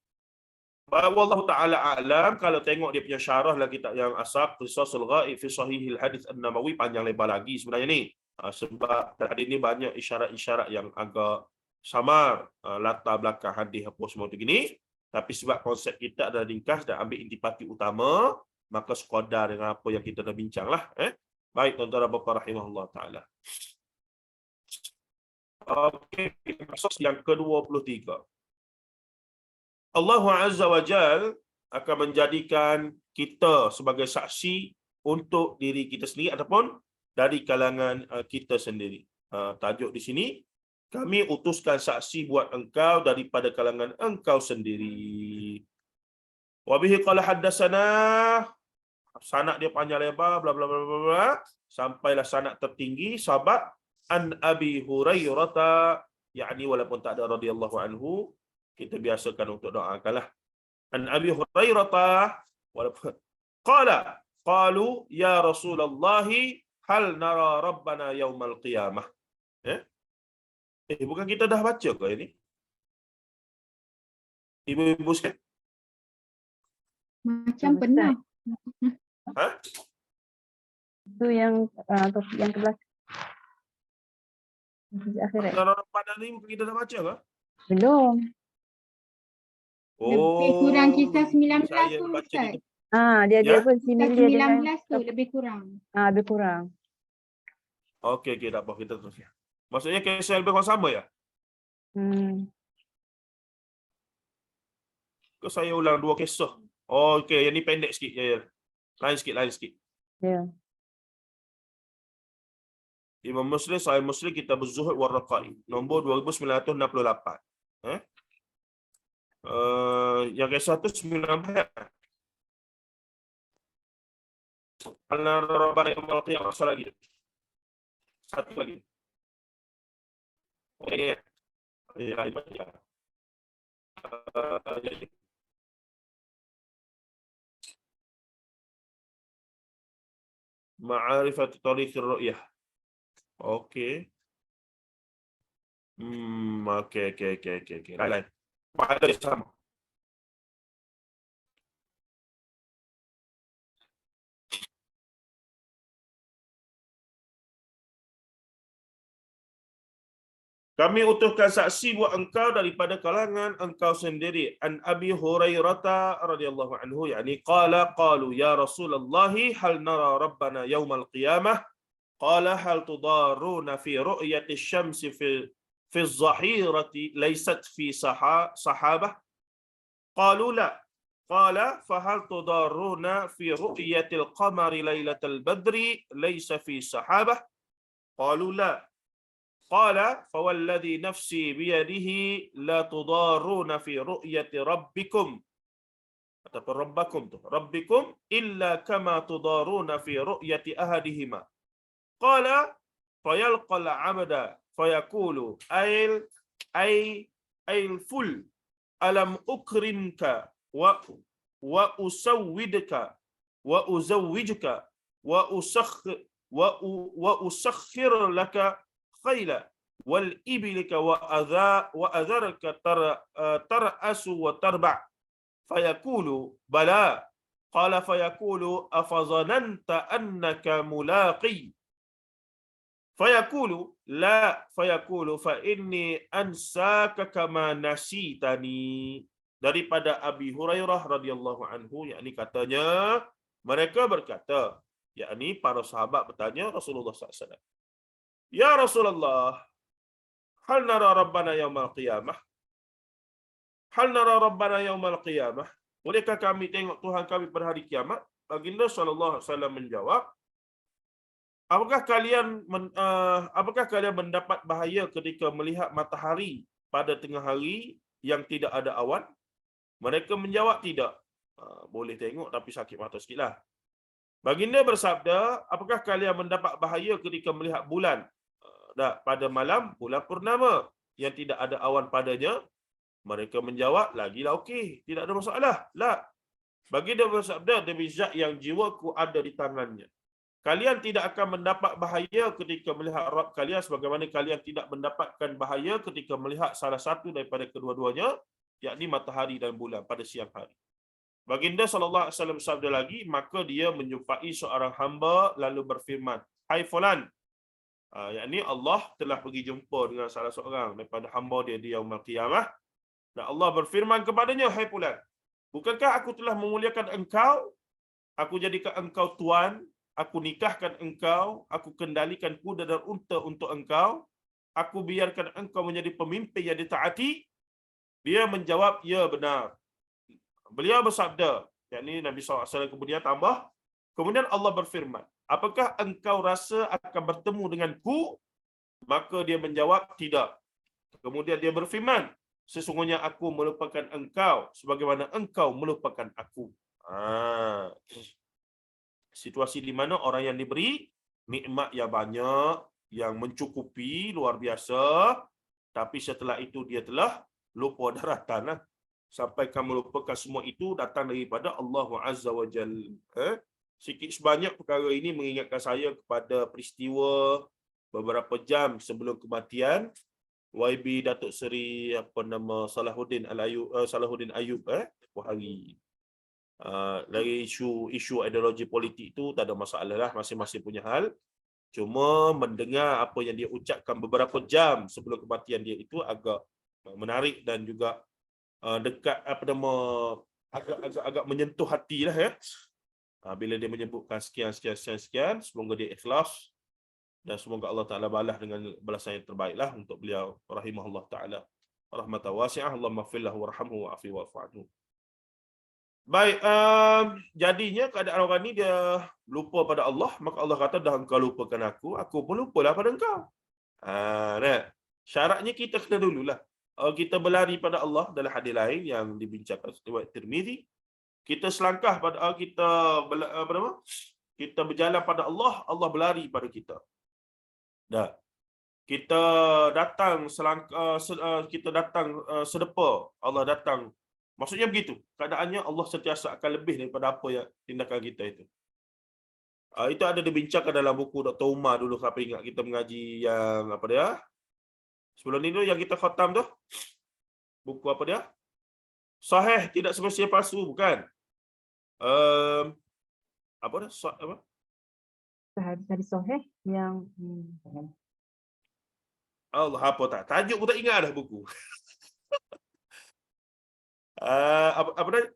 Wallahu taala a'lam. Kalau tengok dia punya syarah lagi kitab yang Asaq Qisasul Ghaib fi Sahihil Hadis An-Nabawi, panjang lebar lagi sebenarnya ni. Sebab hadis ni banyak isyarat-isyarat yang agak samar latar belakang hadis apa semua tu gini, tapi sebab konsep kita adalah ringkas dan ambil intipati utama, maka sekadar dengan apa yang kita dah bincanglah. Baik tuan-tuan dan puan-puan rahimahullah taala. Okey, kasus yang ke-23. Allah Azza wa Jal akan menjadikan kita sebagai saksi untuk diri kita sendiri ataupun dari kalangan kita sendiri. Tajuk di sini, kami utuskan saksi buat engkau daripada kalangan engkau sendiri. Wa bihi qala haddatsana Sanak dia panjang lebar, bla bla bla bla bla, sampailah sanak tertinggi sahabat an Abi Hurairah, yakni walaupun tak ada radhiyallahu anhu, kita biasakan untuk doakanlah. An Abi Hurairah walaupun qalu ya Rasulullah hal nara rabbana yaumal qiyamah. Bukan kita dah baca ke ini? Ibu-ibu sekalian. Macam pernah. Ha? Itu yang topik yang ke belakang. Di akhirat. Nara rabbana ni bukan kita dah baca ke? Belum. Lebih kurang kisah 19 saya tu, baca Ustaz. di Dia Ya? pun Kisah similar dengan 19 tu lebih kurang. lebih kurang. Okey, tak apa, kita teruskan. Maksudnya kisah lebih kurang sama ya? Ke saya ulang dua kisah? Oh, okey, yang ni pendek sikit. Ya. Lain sikit. Ya. Imam Muslim, Sahih Muslim, Kitab Az-Zuhud wa Raqa'i, nombor 2968. Yang kisah tu 19. Ana rabbana yaumal qiyamah lagi. Satu lagi. Okey. Ya. Ma'arifat tariqir ru'yah. Okey. Okey. Lain. Pada sama. Kami utuhkan saksi buat engkau daripada kalangan engkau sendiri. An Abi Hurairah radhiyallahu anhu, yakni qalu ya Rasulullah hal nara rabbana yaumal qiyamah? Qala hal tudaruna fi ru'yati asy-syamsi fi az-zahirati laysat fi sahabah? Qalu la. Qala fa hal tudaruna fi ru'yati al-qamari lailatal badri laysa fi sahabah? Qalu la. Qala fawalladhi nafsi biyadihi la tudaruna fi ru'yati rabbikum ataupun rabbikum illa kama tudaruna fi ru'yati ahadihima. Qala fayalqal 'abda fayaqulu ayl ful alam ukrimka wa usawwidka wa uzawwijuka wa usakhkhir laka khayla wal iblika wa adharka tarasu wa tarba' fayaqulu bala qala fayaqulu afazananta annaka mulaqi fayaqulu la fayaqulu fa inni ansaka kama nasitani. Daripada Abi Hurairah radhiyallahu anhu, yakni katanya mereka berkata, yakni para sahabat bertanya Rasulullah SAW, ya Rasulullah, hal nara rabbana yaumal qiyamah? Hal nara rabbana yaumal qiyamah? Bolehkah kami tengok Tuhan kami pada hari kiamat? Baginda sallallahu alaihi wasallam menjawab, apakah kalian mendapat bahaya ketika melihat matahari pada tengah hari yang tidak ada awan? Mereka menjawab tidak. Boleh tengok tapi sakit mata sikitlah. Baginda bersabda, apakah kalian mendapat bahaya ketika melihat bulan pada malam bulan purnama yang tidak ada awan padanya? Mereka menjawab, lagilah okey, tidak ada masalah. La. Baginda bersabda, demi zat yang jiwaku ada di tangannya, kalian tidak akan mendapat bahaya ketika melihat Rabb kalian sebagaimana kalian tidak mendapatkan bahaya ketika melihat salah satu daripada kedua-duanya, yakni matahari dan bulan pada siang hari. Baginda sallallahu alaihi wasallam sabda lagi, maka dia menjumpai seorang hamba lalu berfirman, hai fulan, yakni Allah telah pergi jumpa dengan salah seorang daripada hamba dia di yaumul qiyamah, dan Allah berfirman kepadanya, hai fulan, bukankah aku telah memuliakan engkau? Aku jadikan engkau tuan, aku nikahkan engkau, aku kendalikan kuda dan unta untuk engkau, aku biarkan engkau menjadi pemimpin yang ditaati. Dia menjawab, ya benar. Beliau bersabda, yakni Nabi SAW kemudian tambah, kemudian Allah berfirman, apakah engkau rasa akan bertemu denganku? Maka dia menjawab, tidak. Kemudian dia berfirman, sesungguhnya aku melupakan engkau sebagaimana engkau melupakan aku. Situasi di mana orang yang diberi nikmat yang banyak, yang mencukupi luar biasa, tapi setelah itu dia telah lupa daratan lah. Sampai kamu lupakan semua itu datang daripada Allah Azza wa Jalla. Sikit sebanyak perkara ini mengingatkan saya kepada peristiwa beberapa jam sebelum kematian YB Datuk Seri Salahuddin Ayub tempoh hari. Dari isu ideologi politik itu tak ada masalah lah, masing-masing punya hal. Cuma mendengar apa yang dia ucapkan beberapa jam sebelum kematian dia itu agak menarik dan juga dekat agak menyentuh hati lah ya. Bila dia menyebutkan sekian, semoga dia ikhlas dan semoga Allah Ta'ala balas dengan balasan yang terbaik lah untuk beliau rahimahullah Ta'ala rahmatan wasi'ah. Allahumma fir lahu warhamhu wa'afi wa'fu anhu. Baik, jadinya keadaan orang ni dia lupa pada Allah, maka Allah kata dah engkau lupakan aku pun lupalah pada engkau. Nah, syaratnya kita kena dululah. Kita berlari pada Allah dalam hadis lain yang dibincangkan oleh Tirmizi. Kita selangkah pada kita berjalan pada Allah, Allah berlari pada kita. Dah. Kita datang sedepa, Allah datang. Maksudnya begitu. Keadaannya Allah sentiasa akan lebih daripada apa yang tindakan kita itu. Itu ada dibincangkan dalam buku Dr. Umar dulu, siapa ingat kita mengaji yang apa dia? Sebelum ni tu yang kita khatam tu. Buku apa dia? Sahih tidak semestinya palsu, bukan? Apa dah? Apa? Dari Sahih yang Allah, apa tak? Tajuk pun tak ingat dah buku. Apa dah?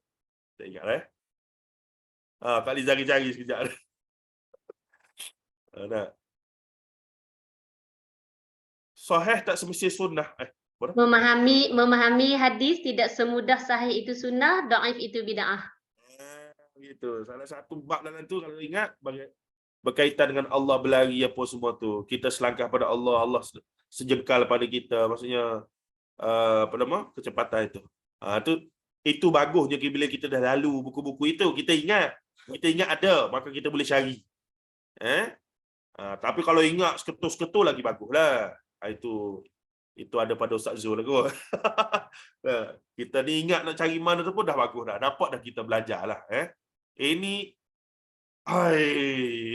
Tak ingat lah. Kak Liza cari sekejap. Dah. Sahih tak semestinya sunnah. Memahami hadis tidak semudah sahih itu sunnah, dhaif itu bid'ah. Gitu. Salah satu bab dalam tu kalau ingat berkaitan dengan Allah berlari apa semua tu. Kita selangkah pada Allah, Allah sejengkal pada kita. Maksudnya kecepatan itu. Itu bagusnya bila kita dah lalu buku-buku itu, kita ingat ada, maka kita boleh cari. Tapi kalau ingat seketul-seketul lagi baguslah. Itu ada pada Ustaz Zul lah kot. Kita ni ingat nak cari mana tu pun dah bagus dah. Dapat dah kita belajar lah. Ini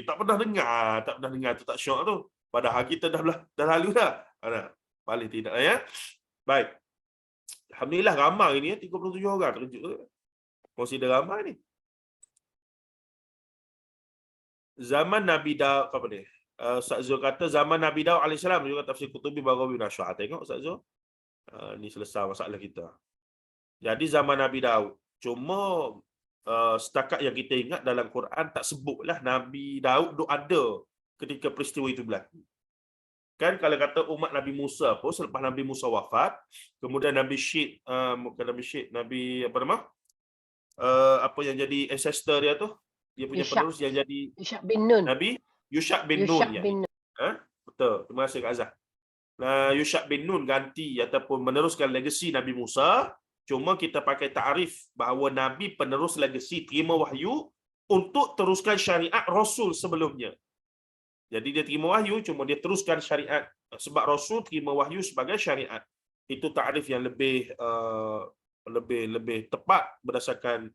tak pernah dengar tu, tak syok tu. Padahal kita dah lalu dah. Paling tidak ya. Baik. Alhamdulillah ramai ni 37 orang, terkejut tu. Consider ramai ni. Zaman Nabi Daud apa ni? Ustaz Zul kata zaman Nabi Daud AS juga tafsir Qutubi Baghawi Nasyah. Tengok Ustaz Zul. Ni selesai masalah kita. Jadi zaman Nabi Daud. Cuma setakat yang kita ingat dalam Quran tak sebutlah Nabi Daud tu ada ketika peristiwa itu berlaku. Kan kalau kata umat Nabi Musa pun selepas Nabi Musa wafat, kemudian Nabi Syed, Nabi apa nama? Apa yang jadi ancestor dia tu? Dia punya penerus yang jadi Yushak bin Nun. Nabi Yushak bin Nun. Betul. Terima kasih Kak Azhar. Yushak bin Nun ganti ataupun meneruskan legasi Nabi Musa. Cuma kita pakai ta'rif bahawa Nabi penerus legasi, terima wahyu untuk teruskan syariat Rasul sebelumnya. Jadi dia terima wahyu, cuma dia teruskan syariat. Sebab Rasul terima wahyu sebagai syariat. Itu ta'rif yang lebih tepat berdasarkan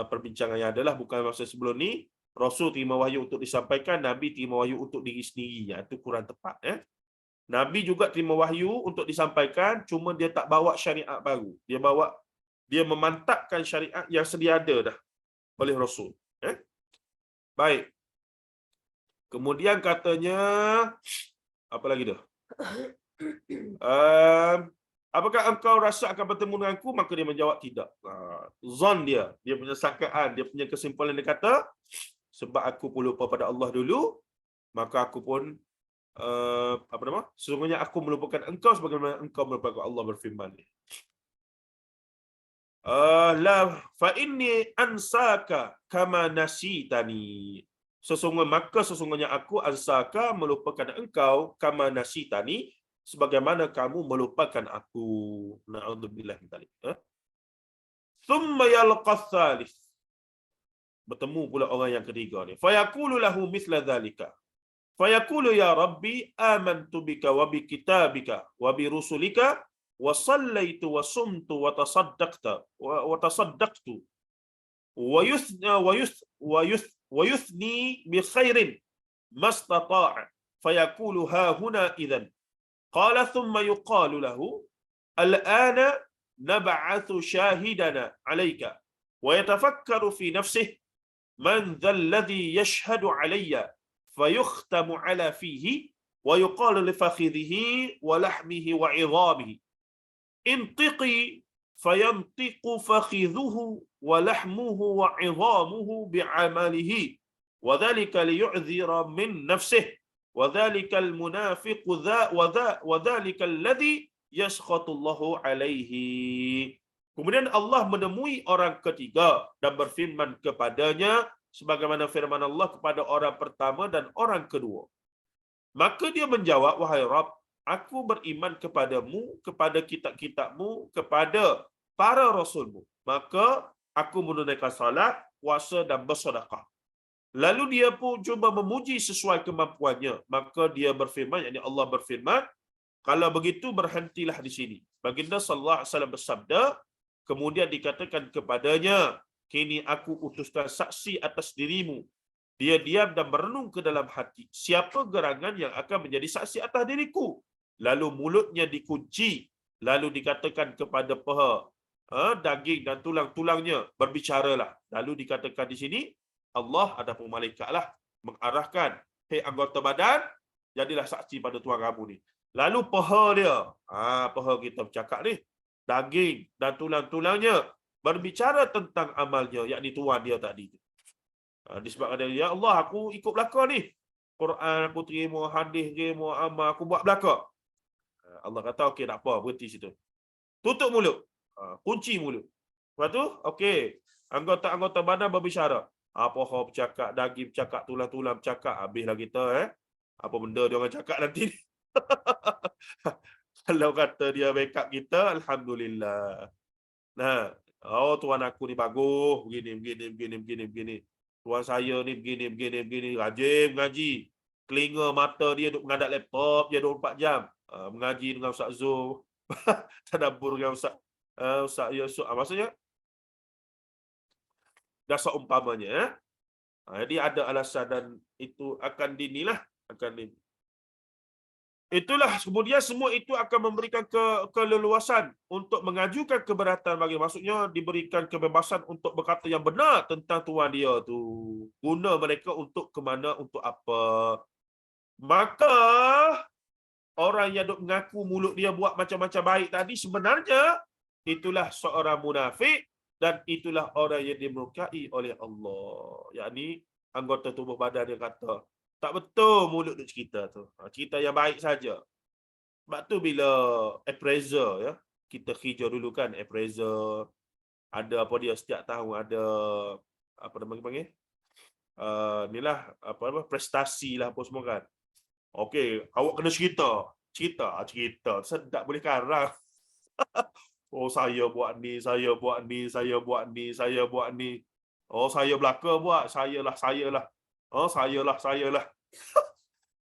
perbincangan yang adalah bukan masa sebelum ni. Rasul terima wahyu untuk disampaikan, Nabi terima wahyu untuk diri sendiri. Itu kurang tepat. Nabi juga terima wahyu untuk disampaikan, cuma dia tak bawa syariat baru. Dia memantapkan syariat yang sedia ada dah oleh Rasul. Baik. Kemudian katanya, apa lagi dah? Apakah engkau rasa akan bertemu denganku? Maka dia menjawab tidak. Zon dia punya sangkaan, dia punya kesimpulan dia kata, sebab aku pun lupa pada Allah dulu, maka aku pun sesungguhnya aku melupakan engkau sebagaimana engkau melupakan Allah berfirman. La fa inni ansaka kama nasitani. Sesungguhnya aku ansaka melupakan engkau kama nasitani sebagaimana kamu melupakan aku. Na'udzubillah min dzalik. Thumma yalqa tsalits. Bertemu pula orang yang ketiga ni. Fayaqulu lahu mithla dhalika. Fayaqulu ya Rabbi amantu bika wa bi kitabika wa bi rusulika wa sallaitu wa sumtu wa tasaddaqtu wa yuthni bi khairin mastata'a. Fayaqulu ha huna idhan. Qala thumma yuqalu lahu al-ana nab'athu shahidana 'alayka wa yatafakkaru fi nafsihi man dhal ladhi yashhadu 'alayya fayukhtamu 'ala fihi wa yuqalu li fakhidhihi wa lahmihi wa 'idhamihi intiqi fayantiqu fakhidhuhu wa lahmuhu wa 'idhamuhu bi'amalihi wa dhalika liyu'dhira min nafsihi wa dhalika al-munafiqu wa dhalika alladhi yaskhutullahu 'alaihi. Kemudian Allah menemui orang ketiga dan berfirman kepadanya sebagaimana firman Allah kepada orang pertama dan orang kedua. Maka dia menjawab, wahai Rabb, aku beriman kepadamu, kepada kitab-kitabmu, kepada para rasulmu. Maka aku menunaikan salat, puasa dan bersedekah. Lalu dia pun cuba memuji sesuai kemampuannya. Maka dia berfirman, yakni Allah berfirman, kalau begitu berhentilah di sini. Baginda sallallahu alaihi wasallam bersabda, kemudian dikatakan kepadanya, kini aku utuskan saksi atas dirimu. Dia diam dan merenung ke dalam hati. Siapa gerangan yang akan menjadi saksi atas diriku? Lalu mulutnya dikunci. Lalu dikatakan kepada paha, daging dan tulang-tulangnya, berbicaralah. Lalu dikatakan di sini, Allah ataupun malaikatlah mengarahkan, hei anggota badan, jadilah saksi pada tuan kamu ni. Lalu paha dia, paha kita bercakap ni, daging dan tulang-tulangnya berbicara tentang amalnya, yakni tuan dia tadi. Disebabkan dia, ya Allah, aku ikut belakang ni. Quran aku terima, hadis terima, amal aku buat belakang. Allah kata, okey, tak apa, berhenti situ. Tutup mulut. Kunci mulut. Lepas tu, okey, anggota-anggota badan berbicara. Paha bercakap, daging bercakap, tulang-tulang bercakap. Habislah kita, apa benda dia orang cakap nanti ni. Kalau kata dia backup kita, alhamdulillah. Nah, tuan aku ni bagus, begini. Tuan saya ni begini. Rajin mengaji. Telinga mata dia duk menghadap laptop je 24 jam. Mengaji dengan Ustaz Zul. Tadabbur dengan Ustaz Yusuf. Maksudnya, dah seumpamanya. Jadi ada alasan dan itu akan dinilah. Itulah kemudian semua itu akan memberikan keleluasan untuk mengajukan keberatan bagi, maksudnya diberikan kebebasan untuk berkata yang benar tentang tuan dia tu. Guna mereka untuk ke mana, untuk apa. Maka orang yang duk mengaku mulut dia buat macam-macam baik tadi sebenarnya itulah seorang munafik dan itulah orang yang dimurkai oleh Allah. Yakni anggota tubuh badan dia kata, tak betul mulut duk cerita tu. Cerita yang baik saja. Sebab tu bila appraiser, ya, kita hijau dulu kan, appraiser. Ada apa dia setiap tahun ada apa nama panggil? Inilah apa prestasi lah apa semua kan. Okey, awak kena cerita. Sedap boleh karang. Oh, saya buat ni. Oh, saya belaka buat. Sayalah. Oh, sayalah.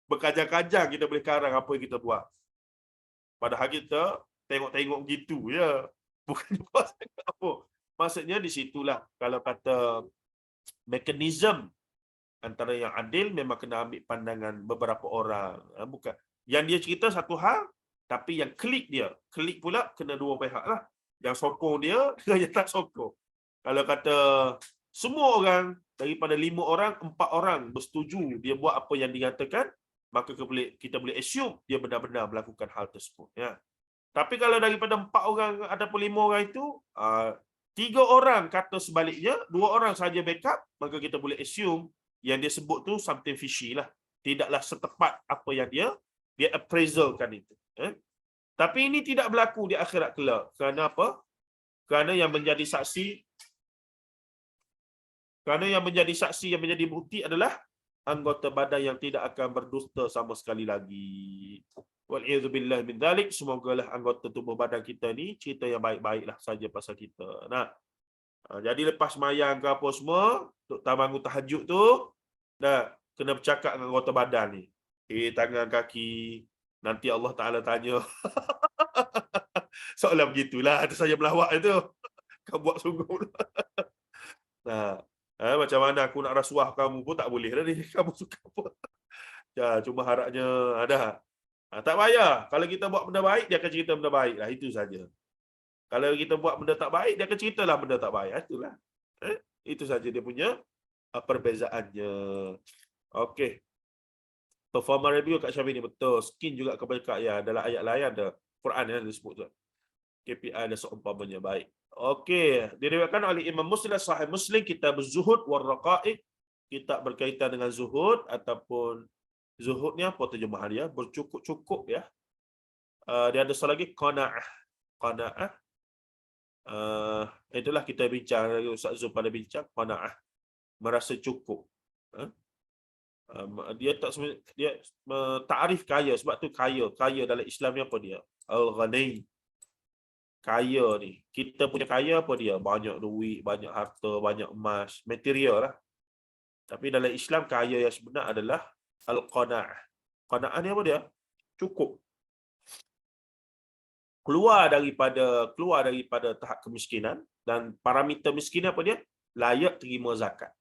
Berkajang-kajang kita boleh karang apa yang kita buat. Padahal kita tengok-tengok gitu ya. Bukan buat apa. Maksudnya di situlah kalau kata mekanisme antara yang adil memang kena ambil pandangan beberapa orang. Bukan. Yang dia cerita satu hal, tapi yang klik pula kena dua pihak lah. Yang sokong dia dengan yang tak sokong. Kalau kata semua orang, daripada 5 orang, 4 orang bersetuju dia buat apa yang dinyatakan, maka kita boleh assume dia benar-benar melakukan hal tersebut. Ya. Tapi kalau daripada 4 orang ataupun 5 orang itu, 3 orang kata sebaliknya, 2 orang saja backup, maka kita boleh assume yang dia sebut tu something fishy lah. Tidaklah setepat apa yang dia appraisalkan itu. Tapi ini tidak berlaku di akhirat kelak. Kerana apa? Kerana yang menjadi saksi, yang menjadi bukti adalah anggota badan yang tidak akan berdusta sama sekali lagi. Wal'idzubillah min dzalik. Semogalah anggota tubuh badan kita ni cerita yang baik-baiklah saja pasal kita. Nah, Jadi lepas mayang ke apa semua, duk bangun tahajud tu, dah kena bercakap dengan anggota badan ni. Tangan kaki, nanti Allah Ta'ala tanya. Soalan begitulah, ada saya melawak itu. Kau buat sungguh. Nah, macam mana aku nak rasuah kamu pun tak boleh dah ni. Kamu suka apa? Ya, cuma harapnya ada. Tak payah. Kalau kita buat benda baik, dia akan cerita benda baik lah. Itu saja. Kalau kita buat benda tak baik, dia akan ceritalah benda tak baik. Itulah. Itu saja dia punya perbezaannya. Okey. Performa review kat Syafiq ni betul. Skin juga keberkat ya. Dalam ayat lain ada Quran yang disebut tu. KPI dan seumpamanya baik. Okey, diriwayatkan oleh Imam Muslim Sahih Muslim kitab Zuhud war Raqaiq, kitab berkaitan dengan zuhud ataupun zuhud ni apa terjemahan dia? Bercukup-cukup ya. Dia ada satu lagi qanaah. Qanaah. Itulah kita bincang, Ustaz Zul pada bincang qanaah. Merasa cukup. Dia tak dia takrif kaya, sebab tu kaya dalam Islam ni apa dia? Al-Ghani. Kaya ni, kita punya kaya apa dia? Banyak duit, banyak harta, banyak emas, material lah. Tapi dalam Islam kaya yang sebenar adalah al-qanaah. Qanaah ni apa dia? Cukup. Keluar daripada tahap kemiskinan, dan parameter miskin apa dia? Layak terima zakat.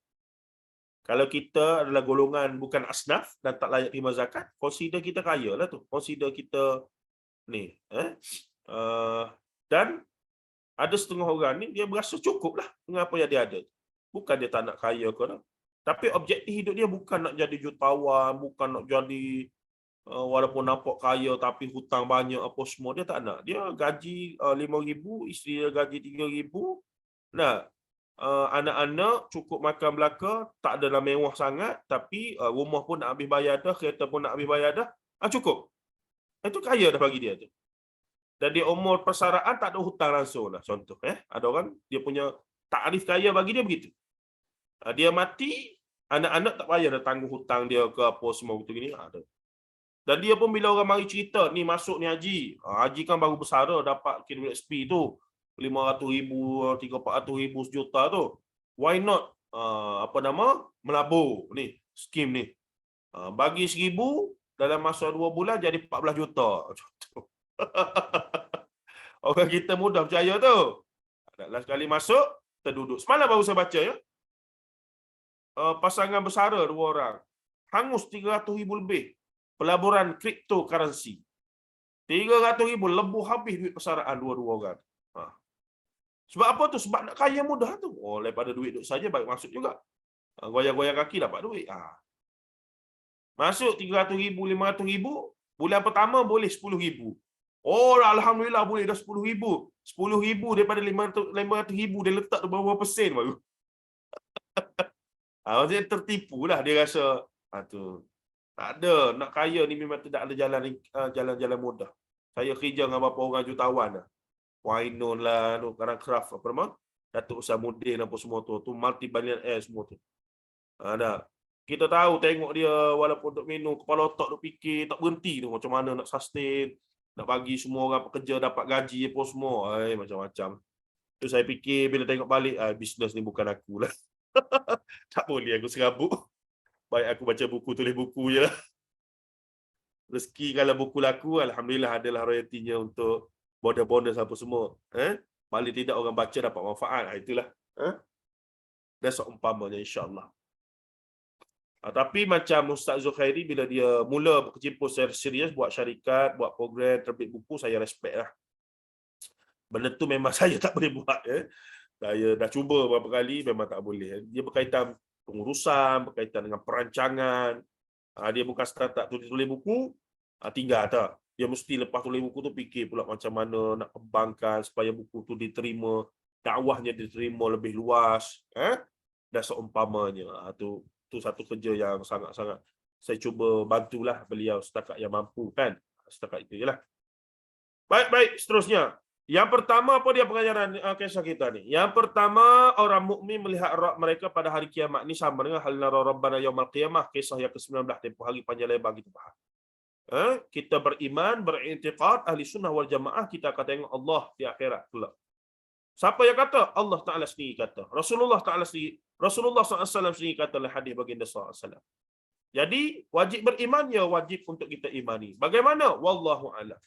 Kalau kita adalah golongan bukan asnaf dan tak layak terima zakat, consider kita kaya lah tu. Consider kita ni. Dan ada setengah orang ni, dia berasa cukup lah dengan apa yang dia ada. Bukan dia tak nak kaya ke tak. Tapi objektif hidup dia bukan nak jadi jutawan, bukan nak jadi walaupun nampak kaya tapi hutang banyak apa semua, dia tak nak. Dia gaji 5,000, isteri dia gaji 3,000. Nah, anak-anak cukup makan belaka, tak adalah mewah sangat, tapi rumah pun nak habis bayar dah, kereta pun nak habis bayar dah. Cukup. Itu kaya dah bagi dia tu. Dan dia umur persaraan tak ada hutang langsung lah. Contoh, ada orang dia punya takrif kaya bagi dia begitu. Dia mati, anak-anak tak payah dah tanggung hutang dia ke apa semua begitu gini. Ada. Dan dia pun bila orang mari cerita, ni masuk ni haji. Haji kan baru bersara dapat KWSP tu. 500,000, 300,000, 400,000, sejuta tu. Why not melabur ni, skim ni. Bagi 1,000, dalam masa 2 bulan jadi 14 juta. Orang kita mudah percaya tu. Last kali masuk, terduduk. Semalam baru saya baca ya. Pasangan bersara 2 orang. Hangus 300,000 lebih. Pelaburan cryptocurrency. 300,000 lebuh habis duit persaraan 2 orang. Sebab apa tu? Sebab nak kaya mudah tu. Daripada duit saja baik masuk juga. Goyang-goyang kaki dapat duit. Masuk 300,000, 500,000. Bulan pertama boleh 10,000. Alhamdulillah boleh dah 10,000. 10,000 daripada 500,000 dia letak tu berapa persen baru. Maksudnya tertipulah dia rasa. Tu. Tak ada. Nak kaya ni memang tidak ada jalan-jalan mudah. Saya kerja dengan beberapa orang jutawan dah. Wainon lah, kadang craft apa nama? Datuk Usamuddin apa semua tu. Tu multi-billionaire semua tu. Dah. Kita tahu tengok dia walaupun duk minum, kepala otak duk fikir, tak berhenti tu macam mana nak sustain, nak bagi semua orang pekerja dapat gaji apa semua. Macam-macam. Tu saya fikir bila tengok balik, bisnes ni bukan aku lah. Tak boleh aku serabut. Baik aku baca buku, tulis buku je lah. Rezeki kalau buku laku, alhamdulillah adalah royaltinya untuk bonus apa semua. Paling tidak orang baca dapat manfaat. Itulah. Dan seumpamanya insya-Allah. Tapi macam Ustaz Zulkhairi, bila dia mula berkecimpung secara serius buat syarikat, buat program, terbit buku, saya respect lah. Benda tu memang saya tak boleh buat. Saya dah cuba beberapa kali, memang tak boleh. Dia berkaitan pengurusan, berkaitan dengan perancangan. Dia bukan start tulis buku, tinggal tak. Dia mesti lepas tulis buku tu fikir pula macam mana nak kembangkan supaya buku tu diterima, dakwahnya diterima lebih luas. Dan seumpamanya. Tu satu kerja yang sangat-sangat saya cuba bantulah beliau setakat yang mampu kan. Setakat itu je lah. Baik, seterusnya. Yang pertama apa dia pengajaran kisah kita ni? Yang pertama, orang mukmin melihat Rabb mereka pada hari kiamat ni sama dengan hal nara rabbana yaumal qiyamah, kisah yang ke-19 tempoh hari panjang lebar kita faham. Kita beriman, berintiqad ahli sunnah wal jamaah, kita akan tengok Allah di akhirat pula. Siapa yang kata? Allah Ta'ala sendiri kata. Rasulullah SAW sendiri kata dalam hadis baginda SAW. Jadi, wajib beriman, ya wajib untuk kita imani. Bagaimana? Wallahu a'lam.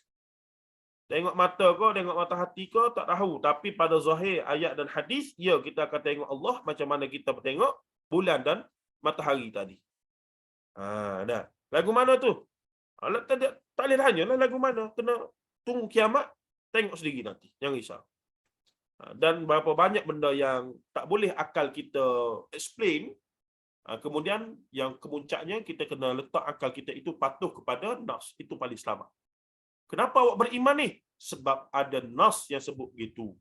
Tengok mata kau, tengok mata hati kau, tak tahu. Tapi pada zahir ayat dan hadis, ya kita akan tengok Allah macam mana kita tengok bulan dan matahari tadi. Dah. Lagu mana tu? Tak boleh tanya lah lagu mana. Kena tunggu kiamat, tengok sendiri nanti. Jangan risau. Dan berapa banyak benda yang tak boleh akal kita explain. Kemudian yang kemuncaknya kita kena letak akal kita itu patuh kepada nas. Itu paling selamat. Kenapa awak beriman ni? Sebab ada nas yang sebut begitu.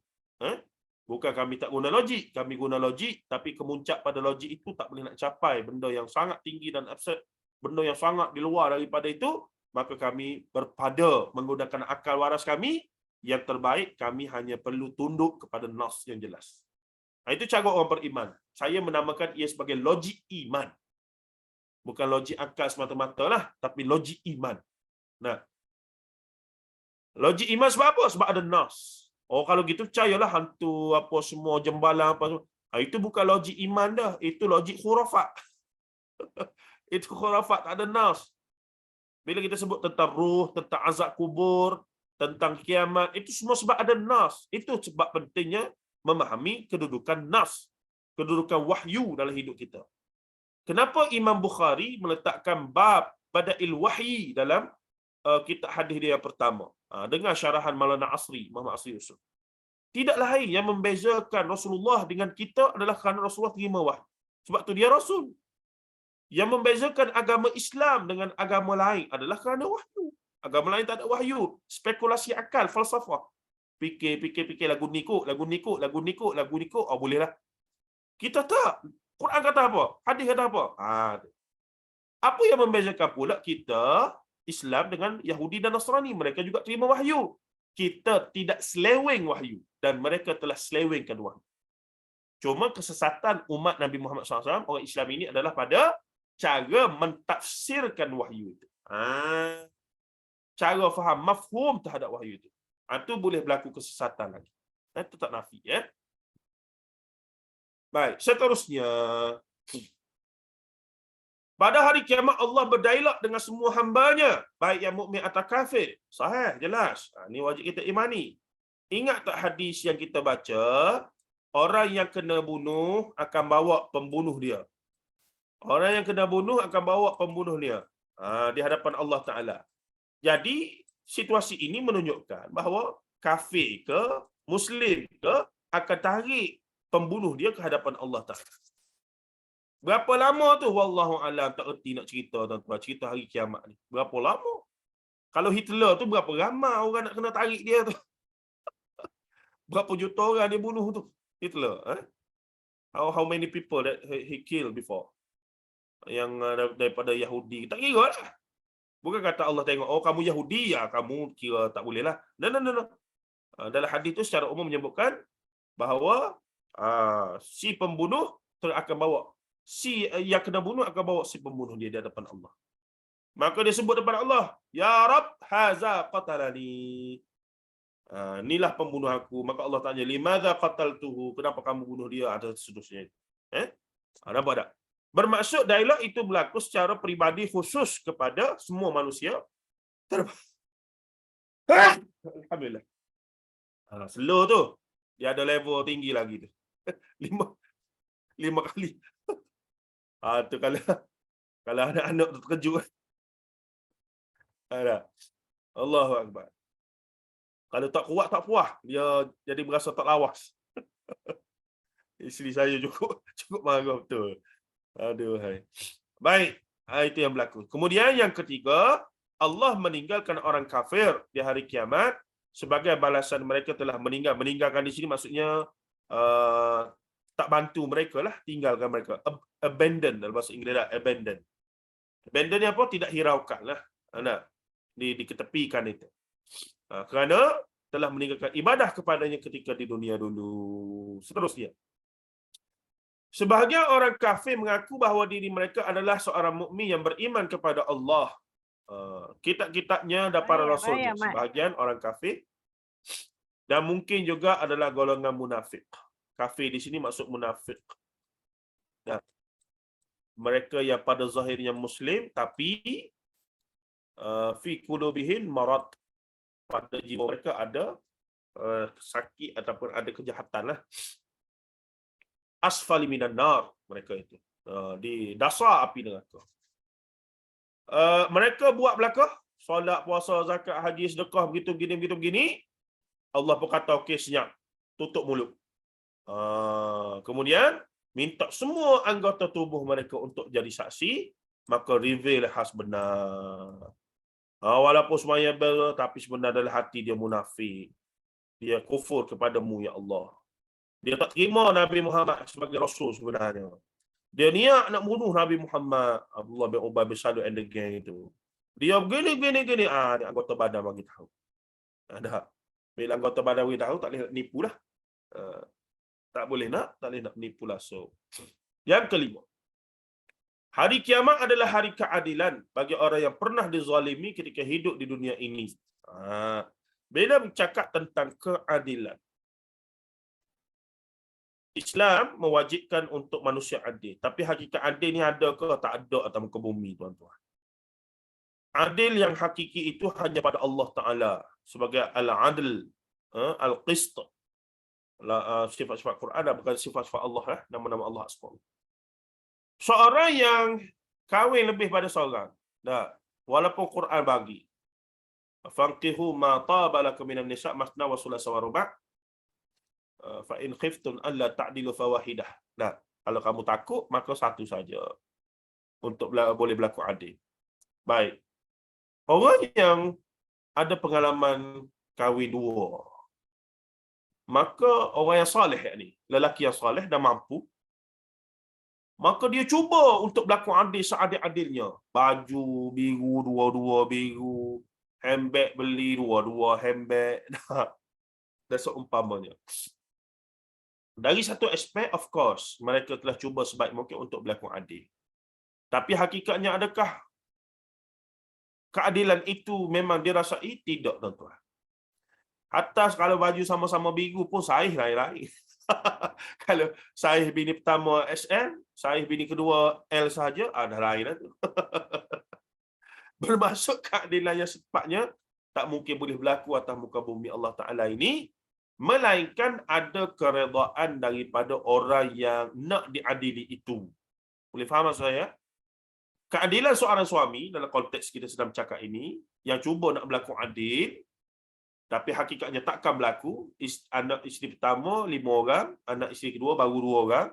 Bukan kami tak guna logik. Kami guna logik, tapi kemuncak pada logik itu tak boleh nak capai. Benda yang sangat tinggi dan absurd, benda yang sangat di luar daripada itu, maka kami berpada menggunakan akal waras kami. Yang terbaik, kami hanya perlu tunduk kepada nas yang jelas. Itu cara orang beriman. Saya menamakan ia sebagai logik iman. Bukan logik akal semata-mata lah, tapi logik iman. Nah, logik iman sebab apa? Sebab ada nas. Oh, kalau gitu percayalah hantu apa semua, jembalan apa semua. Itu bukan logik iman dah. Itu logik khurafat. Itu khurafat, tak ada nas. Bila kita sebut tentang ruh, tentang azab kubur, tentang kiamat, itu semua sebab ada nas. Itu sebab pentingnya memahami kedudukan nas, kedudukan wahyu dalam hidup kita. Kenapa Imam Bukhari meletakkan bab bada'il wahyi dalam kitab hadis dia yang pertama? Dengan syarahan Maulana Asri, Muhammad Asri Yusuf. Tidak lain yang membezakan Rasulullah dengan kita adalah kerana Rasulullah terima wahyu. Sebab tu dia Rasul. Yang membezakan agama Islam dengan agama lain adalah kerana wahyu. Agama lain tak ada wahyu. Spekulasi akal, falsafah. Fikir lagu ni kot. Oh, bolehlah. Kita tak. Quran kata apa? Hadis kata apa? Apa yang membezakan pula kita Islam dengan Yahudi dan Nasrani? Mereka juga terima wahyu. Kita tidak seleweng wahyu. Dan mereka telah selewengkan wahyu. Cuma kesesatan umat Nabi Muhammad SAW, orang Islam ini adalah pada cara mentafsirkan wahyu itu. Cara faham, mafhum terhadap wahyu itu. Itu boleh berlaku kesesatan lagi. Itu tak nafi. Baik, seterusnya. Pada hari kiamat Allah berdialog dengan semua hambanya, baik yang mukmin atau kafir. Sahih, jelas. Ini wajib kita imani. Ingat tak hadis yang kita baca? Orang yang kena bunuh akan bawa pembunuh dia. Orang yang kena bunuh akan bawa pembunuh dia. Di hadapan Allah Ta'ala. Jadi, situasi ini menunjukkan bahawa kafir ke, Muslim ke, akan tarik pembunuh dia ke hadapan Allah Ta'ala. Berapa lama tu? Wallahu alam, tak erti nak cerita tuan-tuan. Cerita hari kiamat ni. Berapa lama? Kalau Hitler tu berapa ramai orang nak kena tarik dia tu? Berapa juta orang dia bunuh tu? Hitler. How many people that he killed before? Yang daripada Yahudi. Tak kira lah. Bukan kata Allah tengok, oh kamu Yahudi, ya kamu kira tak boleh lah. No. Dalam hadis tu secara umum menyebutkan bahawa si pembunuh akan bawa, si yang kena bunuh akan bawa si pembunuh dia di hadapan Allah. Maka dia sebut depan Allah, Ya Rab, haza qatalani. Inilah pembunuh aku. Maka Allah tanya, limadza qataltuhu? Kenapa kamu bunuh dia? Ada seterusnya. Nampak tak? Bermaksud dialog itu berlaku secara peribadi khusus kepada semua manusia. Alhamdulillah. Slow tu. Dia ada level tinggi lagi tu. 5 kali. Tu kalau anak-anak tu terkejut. Allahu Akbar. Kalau tak kuat, tak puas. Dia jadi berasa tak lawas. Isteri saya cukup marah betul. Aduh hai. Baik, itu yang berlaku. Kemudian yang ketiga, Allah meninggalkan orang kafir di hari kiamat sebagai balasan mereka telah meninggal. Meninggalkan di sini maksudnya tak bantu mereka lah, tinggalkan mereka. Abandon dalam bahasa Inggeris lah, abandon. Abandon ni apa? Tidak hiraukan lah. Diketepikan itu. Kerana telah meninggalkan ibadah kepadanya ketika di dunia dulu. Seterusnya. Sebahagian orang kafir mengaku bahawa diri mereka adalah seorang mukmin yang beriman kepada Allah. Kitab-kitabnya dan para rasul. Sebahagian orang kafir Dan mungkin juga adalah golongan munafik. Kafir di sini maksud munafik. Dan mereka yang pada zahirnya Muslim, tapi fi qulubihim marad. Pada jiwa mereka ada sakit ataupun ada kejahatan lah. Asfali minan nar, mereka itu. Di dasar api neraka. Mereka buat belakang, solat, puasa, zakat, haji, sedekah, begitu begini. Allah pun kata, okey, senyap. Tutup mulut. Kemudian, minta semua anggota tubuh mereka untuk jadi saksi, maka reveal khas benar. Walaupun semuanya benar, tapi sebenarnya dalam hati dia munafik. Dia kufur kepadamu, ya Allah. Dia tak terima Nabi Muhammad sebagai Rasul sebenarnya. Dia niat nak bunuh Nabi Muhammad. Abdullah bin Ubay bin Salul and the gang itu. Dia begini. Ni anggota badan bagi tahu. Dah. Bila anggota badan bagi tahu, tak boleh nak nipu lah. Tak boleh nak nipu lah. So, yang kelima. Hari kiamat adalah hari keadilan bagi orang yang pernah dizalimi ketika hidup di dunia ini. Bila bercakap tentang keadilan, Islam mewajibkan untuk manusia adil. Tapi hakikat adil ni ada ke tak ada atas muka bumi, tuan-tuan. Adil yang hakiki itu hanya pada Allah Ta'ala. Sebagai al-adl, al-qist. Sifat-sifat Quran bukan sifat-sifat Allah. Nama-nama Allah asma. Seorang yang kahwin lebih pada seorang. Walaupun Quran bagi. Fankihu ma taba lakum minan nisa' masna wa thulatha wa ruba'. Fa in khiftum alla ta'dilu fawahidah. Kalau kamu takut, maka satu saja untuk boleh berlaku adil. Baik. Orang yang ada pengalaman kahwin dua, maka orang yang soleh ni, lelaki yang soleh dan mampu, maka dia cuba untuk berlaku adil seadil-adilnya. Baju biru, dua-dua biru. Handbag beli, dua-dua handbag. Dan seumpamanya. Dari satu aspek, of course, mereka telah cuba sebaik mungkin untuk berlaku adil. Tapi hakikatnya adakah keadilan itu memang dirasai? Tidak, tuan-tuan. Atas kalau baju sama-sama biru pun saiz lain-lain. Kalau saiz bini pertama SL, saiz bini kedua L sahaja, dah lain lah tu. Bermaksud keadilan yang sepatnya tak mungkin boleh berlaku atas muka bumi Allah Ta'ala ini, melainkan ada keredaan daripada orang yang nak diadili itu. Boleh faham maksud saya? Keadilan seorang suami dalam konteks kita sedang bercakap ini, yang cuba nak berlaku adil, tapi hakikatnya takkan berlaku. Anak isteri pertama 5 orang, anak isteri kedua baru 2 orang.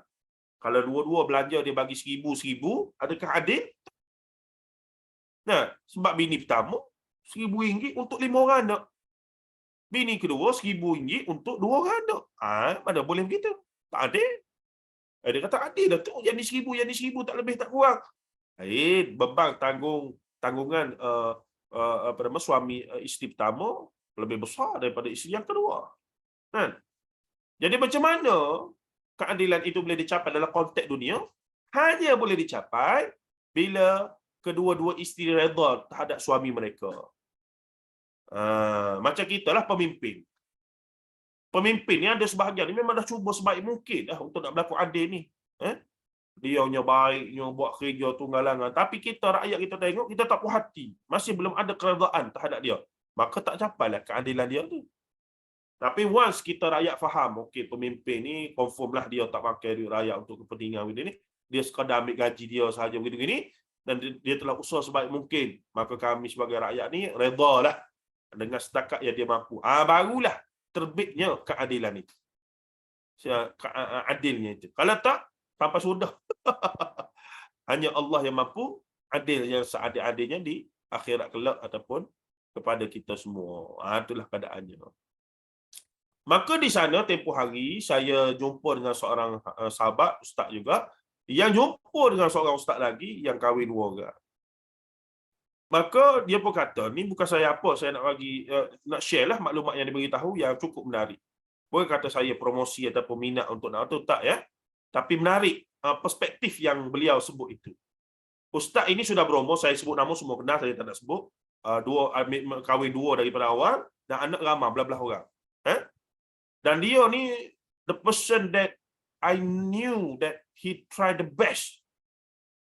Kalau dua-dua belanja dia bagi 1,000, adakah adil? Sebab bini pertama RM1,000 untuk 5 orang anak. Bini kedua RM1,000 untuk 2 orang anak. Mana boleh begitu? Tak adil. Dia kata adil dah tu. Yang ni 1,000, yang ni 1,000, tak lebih tak kurang. Beban tanggungan suami isteri pertama lebih besar daripada isteri yang kedua. Jadi macam mana keadilan itu boleh dicapai dalam konteks dunia? Hanya boleh dicapai bila kedua-dua isteri redha terhadap suami mereka. Macam kita lah pemimpin. Pemimpin ni ada sebahagian ni memang dah cuba sebaik mungkin dah untuk nak berlaku adil ni. Dia nya baiknya buat kerja tunggalangan. Tapi kita rakyat kita tengok, kita tak puas hati. Masih belum ada keredaan terhadap dia. Maka tak capailah keadilan dia tu. Tapi once kita rakyat faham, okey pemimpin ni confirm lah dia tak pakai duit rakyat untuk kepentingan begini ni. Dia sekadar ambil gaji dia sahaja begini-begini. Dan dia telah usaha sebaik mungkin. Maka kami sebagai rakyat ni redha lah dengan setakat yang dia mampu. Barulah terbitnya keadilan itu. Adilnya itu. Kalau tak, sampai sudah. Hanya Allah yang mampu adil yang seadil-adilnya di akhirat kelak ataupun kepada kita semua. Itulah keadaannya. Maka di sana tempoh hari saya jumpa dengan seorang sahabat, ustaz juga, yang jumpa dengan seorang ustaz lagi yang kahwin 2 orang. Maka dia pun kata, ni bukan saya apa, saya nak bagi nak share lah maklumat yang dia beritahu yang cukup menarik. Bukan kata saya promosi ataupun minat untuk nak atau tak ya. Tapi menarik perspektif yang beliau sebut itu. Ustaz ini sudah berumur, saya sebut nama semua kenal, saya tak nak sebut. Kahwin 2 daripada awal dan anak ramai belah-belah orang. Dan dia ni the person that I knew that he tried the best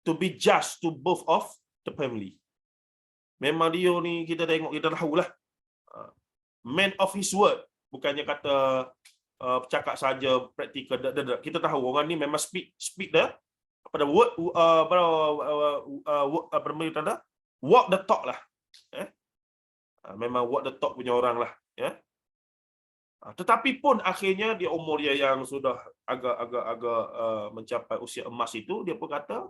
to be just to both of the family. Memang dia ni kita tengok, kita tahulah, man of his word, bukannya kata cakap saja praktikal. Kita tahu orang ni memang speak dah pada word, walk the talk lah. Memang walk the talk punya orang lah, ya. Tetapi pun akhirnya dia umur dia yang sudah agak mencapai usia emas itu, dia pun kata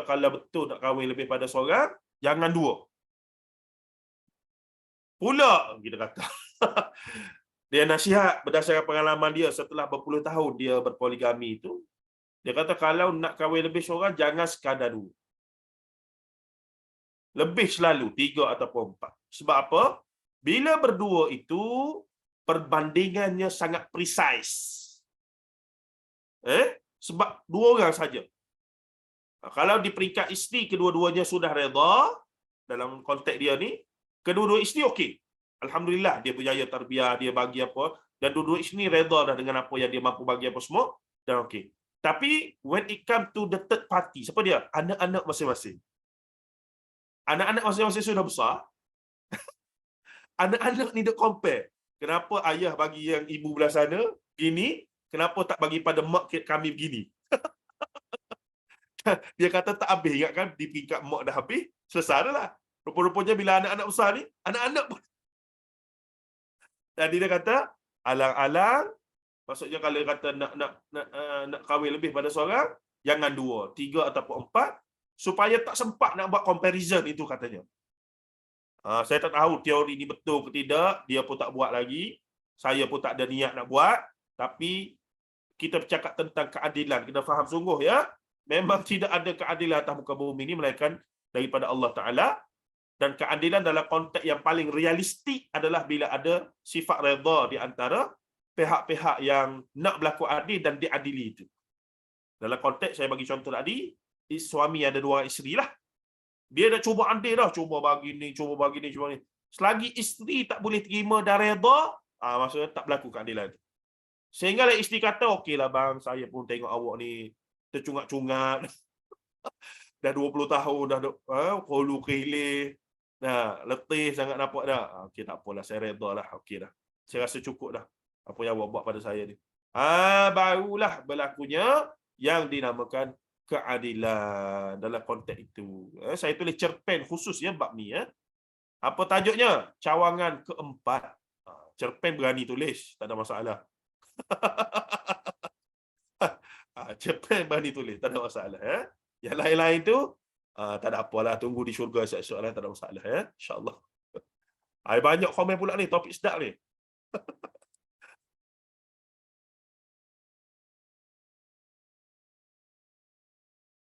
kalau betul nak kahwin lebih pada seorang, jangan dua. Pula kita kata dia nasihat berdasarkan pengalaman dia setelah berpuluh tahun dia berpoligami itu. Dia kata kalau nak kahwin lebih seorang, jangan sekadar dua. Lebih selalu 3 ataupun 4. Sebab apa? Bila berdua itu perbandingannya sangat precise. Sebab 2 orang saja. Kalau di peringkat isteri kedua-duanya sudah redha dalam konteks dia ni, kedua-dua isteri okey. Alhamdulillah dia berjaya tarbiyah, dia bagi apa, dan dua-dua isteri redha dah dengan apa yang dia mampu bagi apa semua, dan okey. Tapi when it come to the third party, siapa dia? Anak-anak masing-masing. Anak-anak masing-masing sudah besar. Anak-anak ni dia compare. Kenapa ayah bagi yang ibu belah sana gini, kenapa tak bagi pada mak kami begini? Dia kata tak habis, ingat kan di peringkat mak dah habis, selesai dah lah. Rupa-rupanya bila anak-anak besar ni, anak-anak pun. Jadi dia kata, alang-alang, maksudnya kalau dia kata nak kahwin lebih pada seorang, jangan 2, 3 ataupun 4, supaya tak sempat nak buat comparison itu katanya. Saya tak tahu teori ni betul ke tidak, dia pun tak buat lagi, saya pun tak ada niat nak buat, tapi kita bercakap tentang keadilan, kena faham sungguh ya, memang tidak ada keadilan atas muka bumi ni melainkan daripada Allah Ta'ala, dan keadilan dalam konteks yang paling realistik adalah bila ada sifat redha di antara pihak-pihak yang nak berlaku adil dan diadili itu. Dalam konteks saya bagi contoh tadi, suami ada 2 orang isteri lah. Dia dah cuba adil dah, cuba bagi ni, cuba bagi ni, cuba ni. Selagi isteri tak boleh terima dan redha, maksudnya tak berlaku keadilan. Sehinggalah isteri kata, okeylah bang, saya pun tengok awak ni tercungak-cungak. Dah 20 tahun dah hulu kehilir. Letih sangat nampak dah. Okey, tak apalah, saya redha lah. Okey dah. Saya rasa cukup dah apa yang awak buat pada saya ni. Barulah berlakunya yang dinamakan keadilan dalam konteks itu. Saya tulis cerpen khusus ya bab ni ya. Apa tajuknya? Cawangan keempat. Cerpen berani tulis, tak ada masalah. Cerpen berani tulis, tak ada masalah ya. Yang lain-lain tu tak ada apalah, tunggu di syurga esok-esok lah, tak ada masalah ya. Insya-Allah. Banyak komen pula ni, topik sedap ni.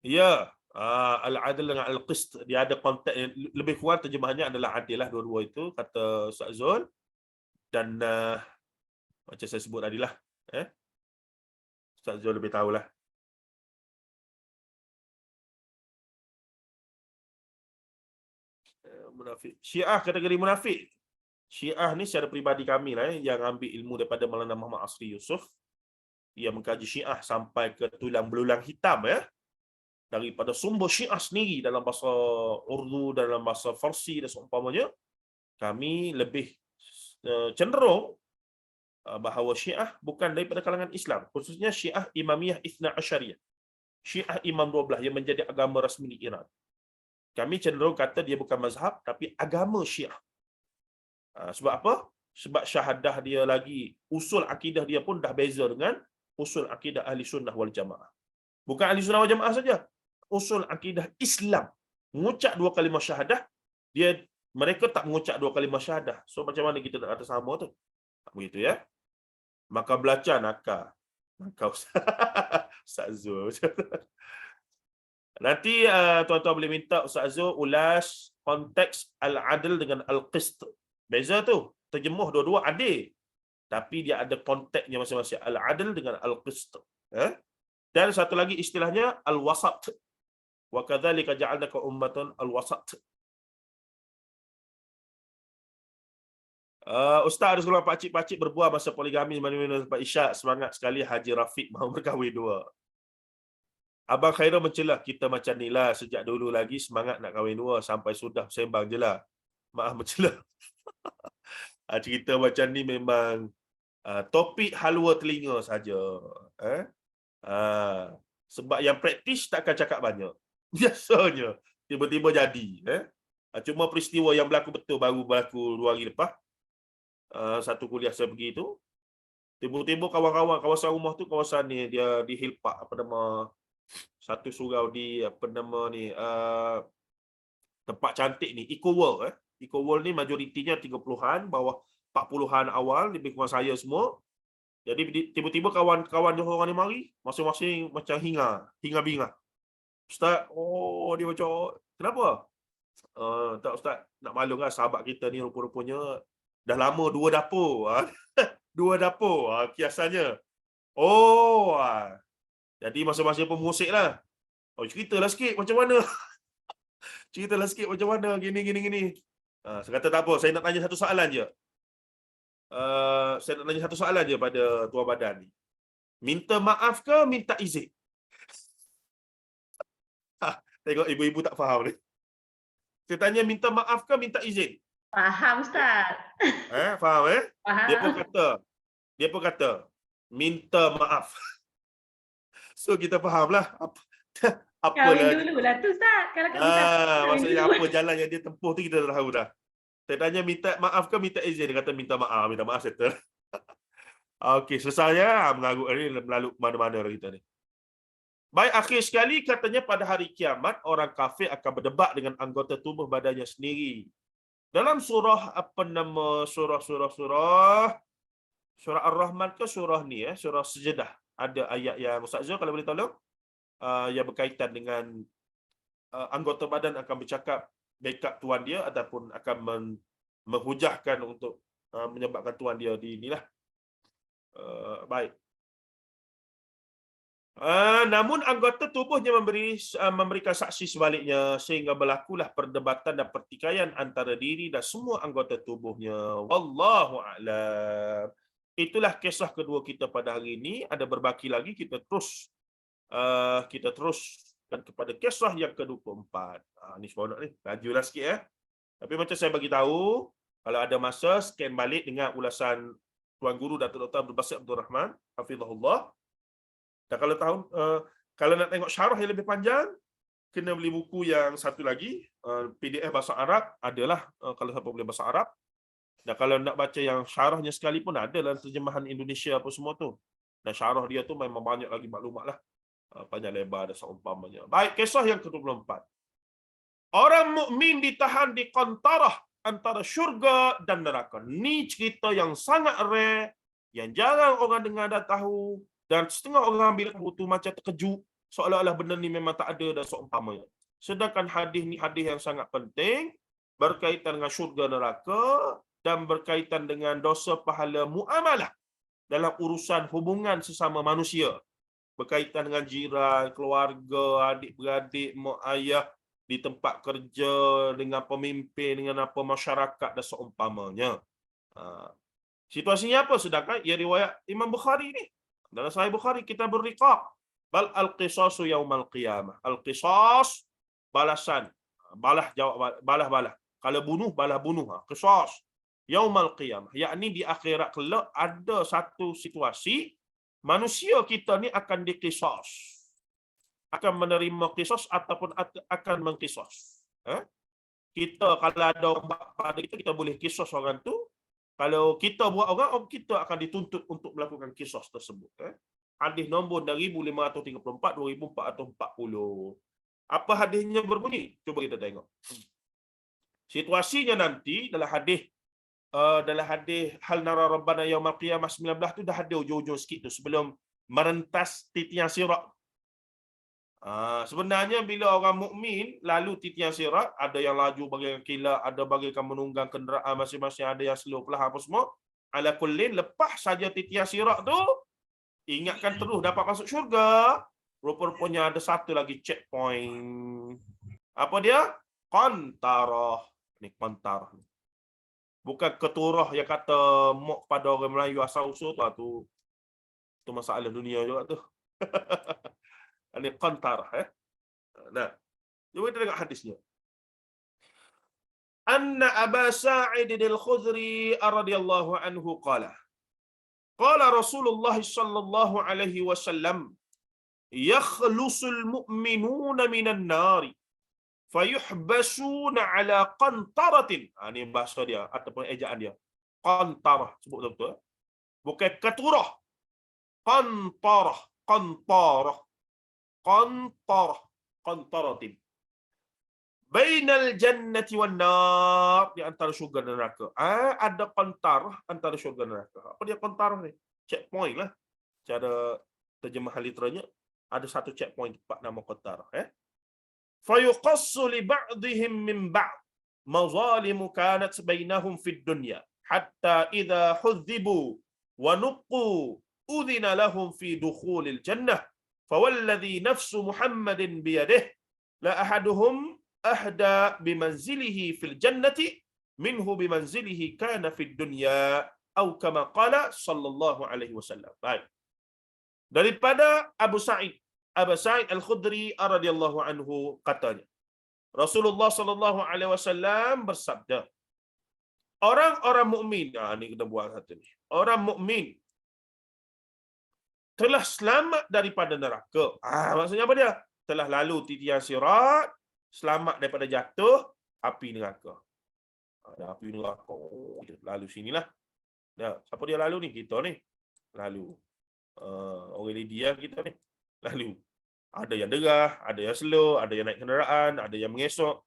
Ya, al-adl dengan al-qist, dia ada konteks lebih kurang terjemahannya adalah adil lah dua-dua itu, kata Ustaz Zul. Dan macam saya sebut tadilah, Ustaz Zul lebih tahulah. Munafik. Syiah, kategori munafik. Syiah ni secara peribadi kami lah yang ambil ilmu daripada Maulana Muhammad Asri Yusof. Ia mengkaji Syiah sampai ke tulang belulang hitam ya. Daripada sumber Syiah sendiri dalam bahasa Urdu, dalam bahasa Farsi dan seumpamanya, kami lebih cenderung bahawa Syiah bukan daripada kalangan Islam, khususnya Syiah Imamiyah Ithna Asyariyah. Syiah Imam 12 yang menjadi agama rasmi di Iran. Kami cenderung kata dia bukan mazhab tapi agama Syiah. Sebab apa? Sebab syahadah dia lagi, usul akidah dia pun dah beza dengan usul akidah Ahli Sunnah wal Jamaah. Bukan Ahli Sunnah wal Jamaah saja, usul akidah Islam. Mengucap 2 kalimah syahadah, mereka tak mengucap 2 kalimah syahadah. So macam mana kita nak kata sama tu? Tak begitu ya. Maka belajar nakal. Ustaz Zul. Nanti tuan-tuan boleh minta Ustaz Zul ulas konteks al-adl dengan al-qist. Beza tu, terjemuh dua-dua adil. Tapi dia ada konteksnya masing-masing, al-adl dengan al-qist. Dan satu lagi istilahnya al-wasat. Wa kadzalika ja'alnaka ummatan al-wasat. Ustaz ada seorang pakcik-pakcik berbual masa poligami mana-mana tempat isyak. Semangat sekali Haji Rafiq mahu berkahwin 2. Abang Khairul mencelah, kita macam ni lah. Sejak dulu lagi semangat nak kahwin 2. Sampai sudah sembang je lah. Maaf mencelah. Cerita macam ni memang topik halwa telinga saja. Sebab yang praktis takkan cakap banyak. Biasanya tiba-tiba jadi. Cuma peristiwa yang berlaku betul baru berlaku 2 hari lepas. Satu kuliah saya pergi tu, tiba-tiba kawan-kawan kawasan rumah tu, kawasan ni dia di Hill Park, apa nama, satu surau di apa nama ni, tempat cantik ni, Eco World. Eco World ni majoritinya 30-an, bawah 40-an awal, lebih kurang saya semua. Jadi tiba-tiba kawan-kawan dia orang ni mari, masing-masing macam hinga-binga. Ustaz, dia macam, kenapa? Tak Ustaz, nak maklum kan sahabat kita ni rupa-rupanya dah lama 2 dapur. 2 dapur, kiasannya. Jadi masing-masing pun mengusik lah. Ceritalah sikit macam mana. Ceritalah sikit macam mana, gini. Saya kata tak apa, saya nak tanya satu soalan je. Saya nak tanya satu soalan je pada Tuan Badan ni. Minta maaf ke minta izin? Tengok ibu-ibu tak faham ni. Saya tanya minta maaf ke minta izin? Faham Ustaz. Faham Faham. Dia pun kata minta maaf. So kita fahamlah apa Kahwin lah. dulu lah tu Ustaz. Kalau kau minta kahwin Maksudnya dulu. apa jalan yang dia tempuh tu kita dah tahu dah. Saya tanya minta maaf ke minta izin? Dia kata minta maaf settle. Okey, selesainya mengarut ni melalui mana-mana kita ni. Baik, akhir sekali katanya pada hari kiamat orang kafir akan berdebat dengan anggota tubuh badannya sendiri. Dalam surah apa nama surah Ar-Rahman ke surah ni surah Sajdah, ada ayat yang Ustaz Zul kalau boleh tolong yang berkaitan dengan anggota badan akan bercakap backup tuan dia ataupun akan menghujahkan untuk menyebabkan tuan dia di inilah. Baik. Namun anggota tubuhnya memberikan saksi sebaliknya sehingga berlakulah perdebatan dan pertikaian antara diri dan semua anggota tubuhnya. Wallahu a'lam. Itulah kisah kedua kita pada hari ini. Ada berbaki lagi, kita teruskan kepada kisah yang ke-24. Ni seronok ni. Lajulah sikit Tapi macam saya bagi tahu, kalau ada masa scan balik dengan ulasan Tuan Guru Datuk Dr. Abdul Basit Abdul Rahman, hafizahullah. Dan kalau nak tengok syarah yang lebih panjang, kena beli buku yang satu lagi, PDF bahasa Arab adalah kalau siapa boleh bahasa Arab. Dan kalau nak baca yang syarahnya sekali pun ada dalam terjemahan Indonesia apa semua tu. Dan syarah dia tu memang banyak lagi maklumat lah. Panjang lebar dan seumpamanya. Baik, kisah yang ke-24. Orang mukmin ditahan di qantarah antara syurga dan neraka. Ni cerita yang sangat rare, yang jarang orang dengar dan tahu. Dan setengah orang bila tahu tu macam terkejut. Seolah-olah benda ni memang tak ada dan seumpamanya. Sedangkan hadis ni hadis yang sangat penting. Berkaitan dengan syurga neraka. Dan berkaitan dengan dosa pahala muamalah. Dalam urusan hubungan sesama manusia. Berkaitan dengan jiran, keluarga, adik-beradik, mak ayah. Di tempat kerja, dengan pemimpin, dengan apa masyarakat dan seumpamanya. Situasinya apa? Sedangkan ia riwayat Imam Bukhari ni. Dalam Sahih Bukhari kita berriqaq. Bal al-qisasu yaumal qiyamah. Al-qisas balasan. Balah jawab balah. Kalau bunuh balah bunuh. Qisas yaumal qiyamah. Yakni di akhirat kelak ada satu situasi manusia kita ni akan diqisas. Akan menerima qisas ataupun akan mengqisas. Kita kalau ada orang pada kita boleh qisas orang tu. Kalau kita buat orang kita akan dituntut untuk melakukan qisas tersebut. Hadis nombor 1534 2440. Apa hadisnya berbunyi? Cuba kita tengok. Situasinya nanti dalam hadis hal nara rabbana yaumal qiyamah 19 tu dah ada ujung-ujung sikit tu sebelum merentas titian sirat. Sebenarnya bila orang mukmin lalu titian sirat, ada yang laju bagaikan kilat, ada bagaikan menunggang kenderaan masing-masing, ada yang slow pelah apa semua. Ala kullin, lepas saja titian sirat tu, ingatkan terus dapat masuk syurga. Rupa-rupanya ada satu lagi checkpoint. Apa dia? Qantarah. Ni qantarah. Bukan keturah yang kata mok pada orang Melayu asal usul tu masalah dunia juga tu. Ini qantarah Nah, cuba kita tengok hadisnya. Anna Aba Sa'id al-Khudri radhiyallahu anhu qala. Qala Rasulullah sallallahu alaihi wasallam, yakhlusul mu'minuna minan nari fayuhbasuna ala qantaratin. Ini bahasa dia ataupun ejaan dia. Qantarah, sebut betul-betul. Bukan keturah. Qantarah, qantarah. Qantarah, qantaratin. Bainal jannati wan nar, di antara syurga dan neraka. Ada qantarah antara syurga dan neraka. Apa dia qantarah ni? Checkpoint lah. Cara terjemahan literanya, ada satu checkpoint tempat nama qantarah. Fayuqassu li ba'dihim min ba'd mazalimu kanat bainahum fid dunya hatta idza hudhibu wa nuqqu udhina lahum fi dukhulil jannah fawalladhi nafsu Muhammadin biyadihi la ahaduhum ahda bimanzilihi fil jannati minhu bimanzilihi kana fid dunya atau kama qala sallallahu alaihi wasallam. Baik. Daripada Abu Sa'id Al-Khudri radhiyallahu anhu katanya, Rasulullah sallallahu alaihi wasallam bersabda, orang-orang mukmin, ini kita buat satu ni. Orang mukmin telah selamat daripada neraka. Maksudnya apa dia? Telah lalu titian sirat, selamat daripada jatuh api neraka. Ada api neraka. Lalu sinilah. Siapa dia lalu ni? Kita ni. Lalu. Orang Lydia kita ni. Lalu. Ada yang derah, ada yang slow, ada yang naik kenderaan, ada yang mengesok.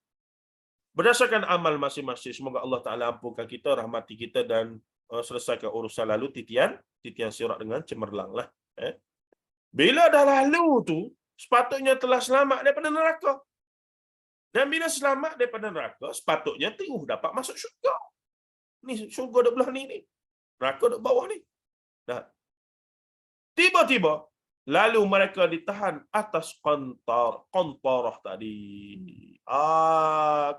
Berdasarkan amal masing-masing, semoga Allah Ta'ala ampunkan kita, rahmati kita dan selesaikan urusan lalu titian sirat dengan cemerlang lah. Bila dah lalu tu, sepatutnya telah selamat daripada neraka. Dan bila selamat daripada neraka, sepatutnya terus dapat masuk syurga. Ni syurga duk belah ni. Neraka duk bawah ni. Nah. Tiba-tiba, lalu mereka ditahan atas qantarah tadi.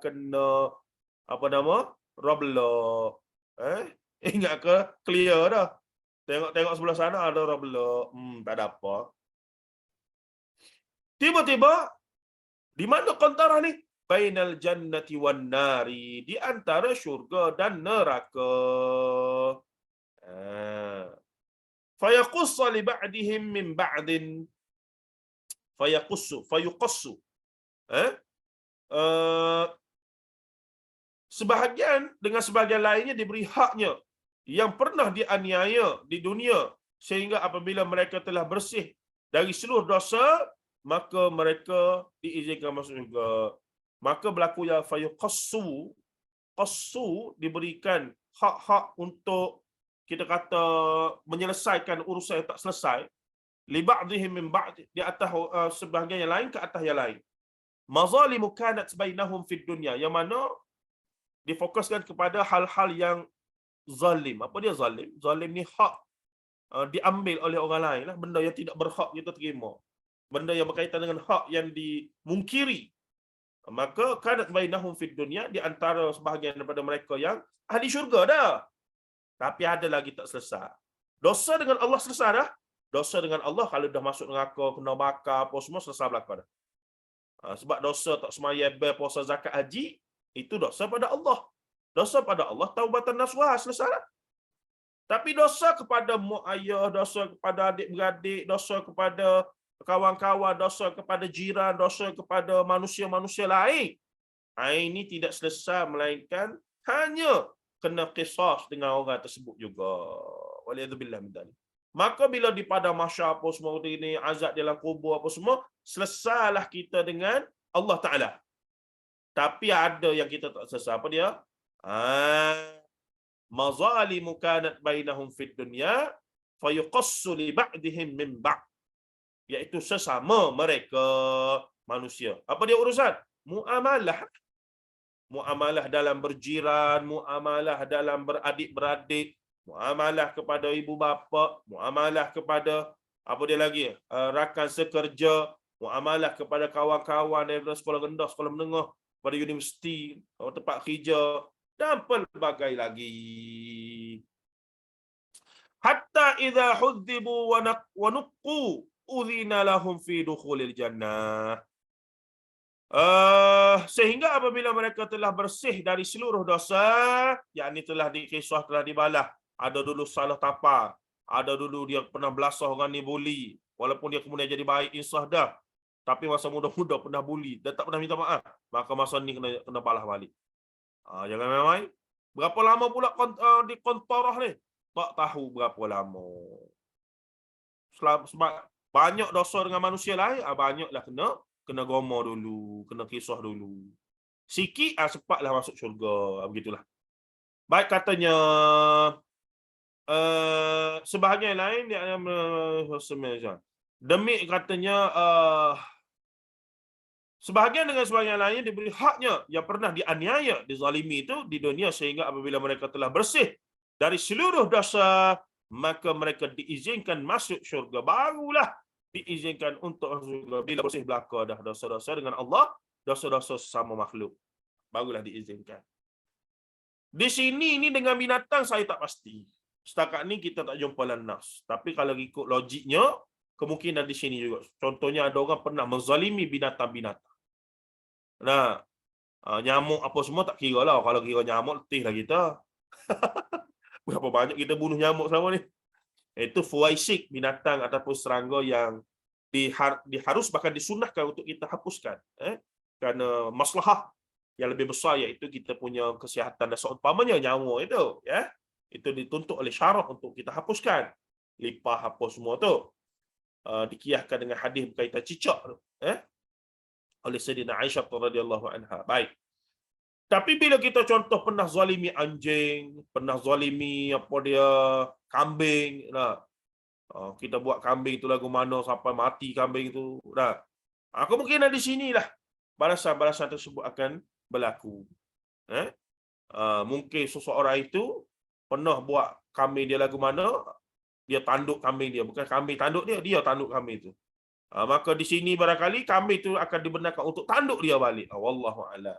Kena, apa nama? Rabla. Ingat ke? Clear dah. Tengok sebelah sana ada rabla. Tak ada apa. Tiba-tiba, di mana qantarah ni? Bainal jannati wan nari. Di antara syurga dan neraka. Fayaqussu li ba'dihim min ba'din. Fayuqassu. Sebahagian dengan sebahagian lainnya diberi haknya yang pernah dianiaya di dunia, sehingga apabila mereka telah bersih dari seluruh dosa, maka mereka diizinkan masuk syurga. Maka berlaku ya fayuqassu, qassu, diberikan hak-hak untuk kita kata menyelesaikan urusan yang tak selesai, li ba'dihim min ba'd, di atas sebahagian yang lain ke atas yang lain. Mazalimu kanat bainahum fid dunya, yang mana difokuskan kepada hal-hal yang zalim. Apa dia zalim? Zalim ni hak diambil oleh orang lain lah, benda yang tidak berhak kita terima. Benda yang berkaitan dengan hak yang dimungkiri. Maka kanat bainahum fid dunya, di antara sebahagian daripada mereka yang ahli syurga dah. Tapi ada lagi tak selesai. Dosa dengan Allah selesai dah. Dosa dengan Allah kalau dah masuk neraka, kena bakar, apa semua selesai belakang dah. Sebab dosa tak sembahyang, puasa, zakat, haji, itu dosa pada Allah. Dosa pada Allah, taubatan nasuha, selesai dah. Tapi dosa kepada mak ayah, dosa kepada adik-beradik, dosa kepada kawan-kawan, dosa kepada jiran, dosa kepada manusia-manusia lain, ini tidak selesai melainkan hanya kena qisas dengan orang tersebut juga. Waliyadzubillah min dzalik. Maka bila di padang mahsyar apa semua ini, azab dalam kubur apa semua, selesailah kita dengan Allah Ta'ala. Tapi ada yang kita tak selesai. Apa dia? Mazalimu kanat bainahum fid dunya fayuqassu li ba'dihim min ba'd. Iaitu sesama mereka manusia. Apa dia urusan? Muamalah. Muamalah dalam berjiran, muamalah dalam beradik-beradik, muamalah kepada ibu bapa, muamalah kepada apa dia lagi? Rakan sekerja, muamalah kepada kawan-kawan daripada sekolah rendah, sekolah menengah, pada universiti, tempat kerja, dan pelbagai lagi. Hatta idza hudzibu wa nuqqu udhina lahum fi dukhulil jannah. Sehingga apabila mereka telah bersih dari seluruh dosa, yakni telah dikisah, telah dibalah, ada dulu salah tapa, ada dulu dia pernah belasah orang ni bully, walaupun dia kemudian jadi baik, insah dah, tapi masa muda-muda pernah bully dan tak pernah minta maaf, maka masa ni kena balah balik. Jangan main-main. Berapa lama pula di kontorah ni? Tak tahu berapa lama. Sebab banyak dosa dengan manusia lain, banyaklah kena goma dulu, kena kisah dulu. Sikit cepatlah masuk syurga, begitulah. Baik, katanya sebahagian lain dia demi katanya sebahagian dengan sebahagian lain diberi haknya yang pernah dianiaya, dizalimi itu di dunia, sehingga apabila mereka telah bersih dari seluruh dosa, maka mereka diizinkan masuk syurga. Barulah diizinkan untuk masuk syurga bila bersih belaka dah dosa-dosa dengan Allah, dosa-dosa sesama makhluk, barulah diizinkan. Di sini ni dengan binatang saya tak pasti. Setakat ni kita tak jumpa dalam nas. Tapi kalau ikut logiknya, kemungkinan di sini juga. Contohnya ada orang pernah menzalimi binatang-binatang. Nah, nyamuk apa semua tak kira lah. Kalau kira nyamuk, letih lah kita. Berapa banyak kita bunuh nyamuk selama ni. Itu fuwaisik, binatang ataupun serangga yang diharus bahkan disunahkan untuk kita hapuskan. Kerana maslahah yang lebih besar, iaitu kita punya kesihatan. Dan seumpamanya nyamuk itu, itu dituntut oleh syarak untuk kita hapuskan. Lipah apa semua tu. Dikiyahkan dengan hadis berkaitan cicak tu. Oleh Sayyidina Aisyah radhiyallahu anha. Baik. Tapi bila kita contoh pernah zalimi anjing, pernah zalimi kambing, kita buat kambing tu lagu mana sampai mati kambing tu, kemungkinan di sinilah balasan-balasan tersebut akan berlaku. Mungkin seseorang itu pernah buat kambing dia lagu mana, dia tanduk kambing dia, bukan kambing tanduk dia, dia tanduk kambing tu. Maka di sini barangkali kambing tu akan dibenarkan untuk tanduk dia balik. Wallahu a'lam.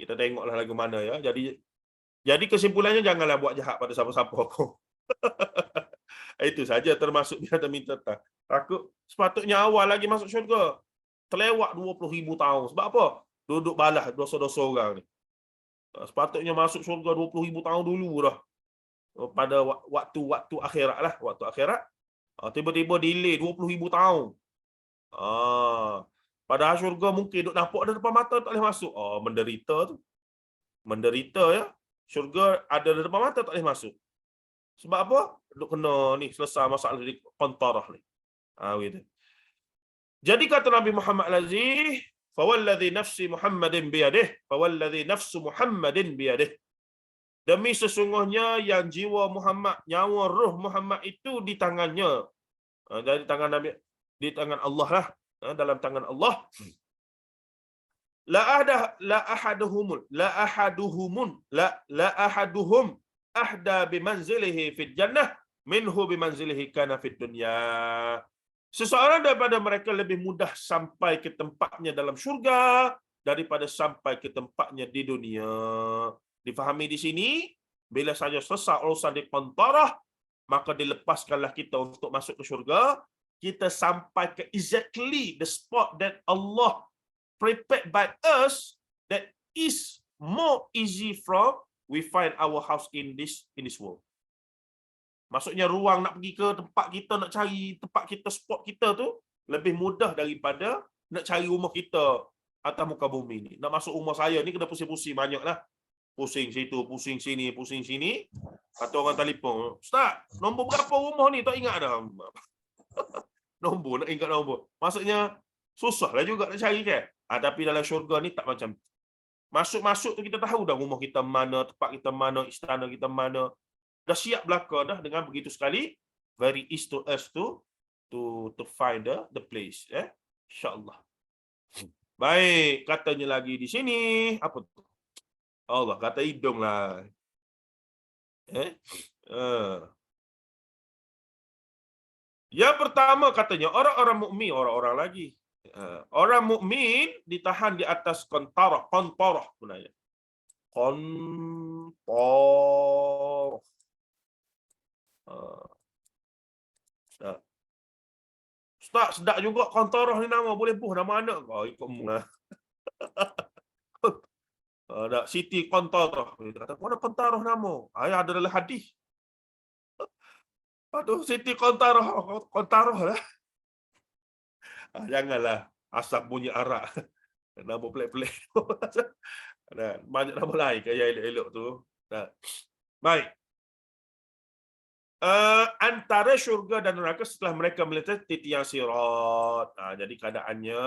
Kita tengoklah lagu mana ya. Jadi kesimpulannya, janganlah buat jahat pada siapa-siapa pun. Itu saja, termasuk binatang minta takut. Sepatutnya awal lagi masuk syurga, terlewat 20,000 tahun. Sebab apa? Duduk balas dosa-dosa orang ni. Sepatutnya masuk syurga 20,000 tahun dulu dah. Pada waktu akhirat lah. Waktu akhirat. Tiba-tiba delay 20,000 tahun. Padahal syurga mungkin duk nampak ada depan mata, tak boleh masuk. Menderita tu. Menderita ya. Syurga ada di depan mata, tak boleh masuk. Sebab apa? Duk kena ni, selesai masalah di qantarah ni. Gitu. Jadi kata Nabi Muhammad Al-Aziz, fawalladhi nafsi Muhammadin biyadih, fawalladhi nafsu Muhammadin biyadih. Demi sesungguhnya yang jiwa Muhammad, nyawa ruh Muhammad itu di tangannya. Dari tangan Nabi, di tangan Allah lah. Dalam tangan Allah. La ahaduhum ahda bimanzilihi fid jannah minhu bimanzilihi kana fid dunya. Seseorang daripada mereka lebih mudah sampai ke tempatnya dalam syurga daripada sampai ke tempatnya di dunia. Difahami di sini, bila saja selesai urusan di qantarah, maka dilepaskanlah kita untuk masuk ke syurga. Kita sampai ke exactly the spot that Allah prepared by us, that is more easy from we find our house in this world. Maksudnya ruang nak pergi ke tempat kita, nak cari tempat kita, spot kita tu lebih mudah daripada nak cari rumah kita atas muka bumi ni. Nak masuk rumah saya ni kena pusing-pusing banyaklah. Pusing situ, pusing sini, pusing sini. Kata orang telefon, "Ustaz, nombor berapa rumah ni? Tak ingat dah." Nombor, nak ingat nombor. Maksudnya, susahlah juga nak cari kan. Tapi dalam syurga ni tak macam tu. Masuk-masuk tu kita tahu dah rumah kita mana, tempat kita mana, istana kita mana. Dah siap belaka dah dengan begitu sekali. Very easy to us to find the place. InsyaAllah. Baik, katanya lagi di sini. Apa tu? Allah kata hidung lah. Yang pertama katanya, orang-orang mukmin, orang-orang lagi. Orang mukmin ditahan di atas qantarah sebenarnya. Qantarah. Nah. Ustaz, sedap juga Qantarah ni nama. Boleh buh nama anak kau. Ikut mu lah. Ada Siti Qantarah. Dia kata, mana Qantarah nama? Ayah ada dalam hadis. Aduh, Siti Qantarah. Qantarah lah. Janganlah. Asap bunyi arak. Nama pelik-pelik. Banyak nama lain ke yang elok-elok tu. Baik. Antara syurga dan neraka setelah mereka melintasi titian sirat. Jadi keadaannya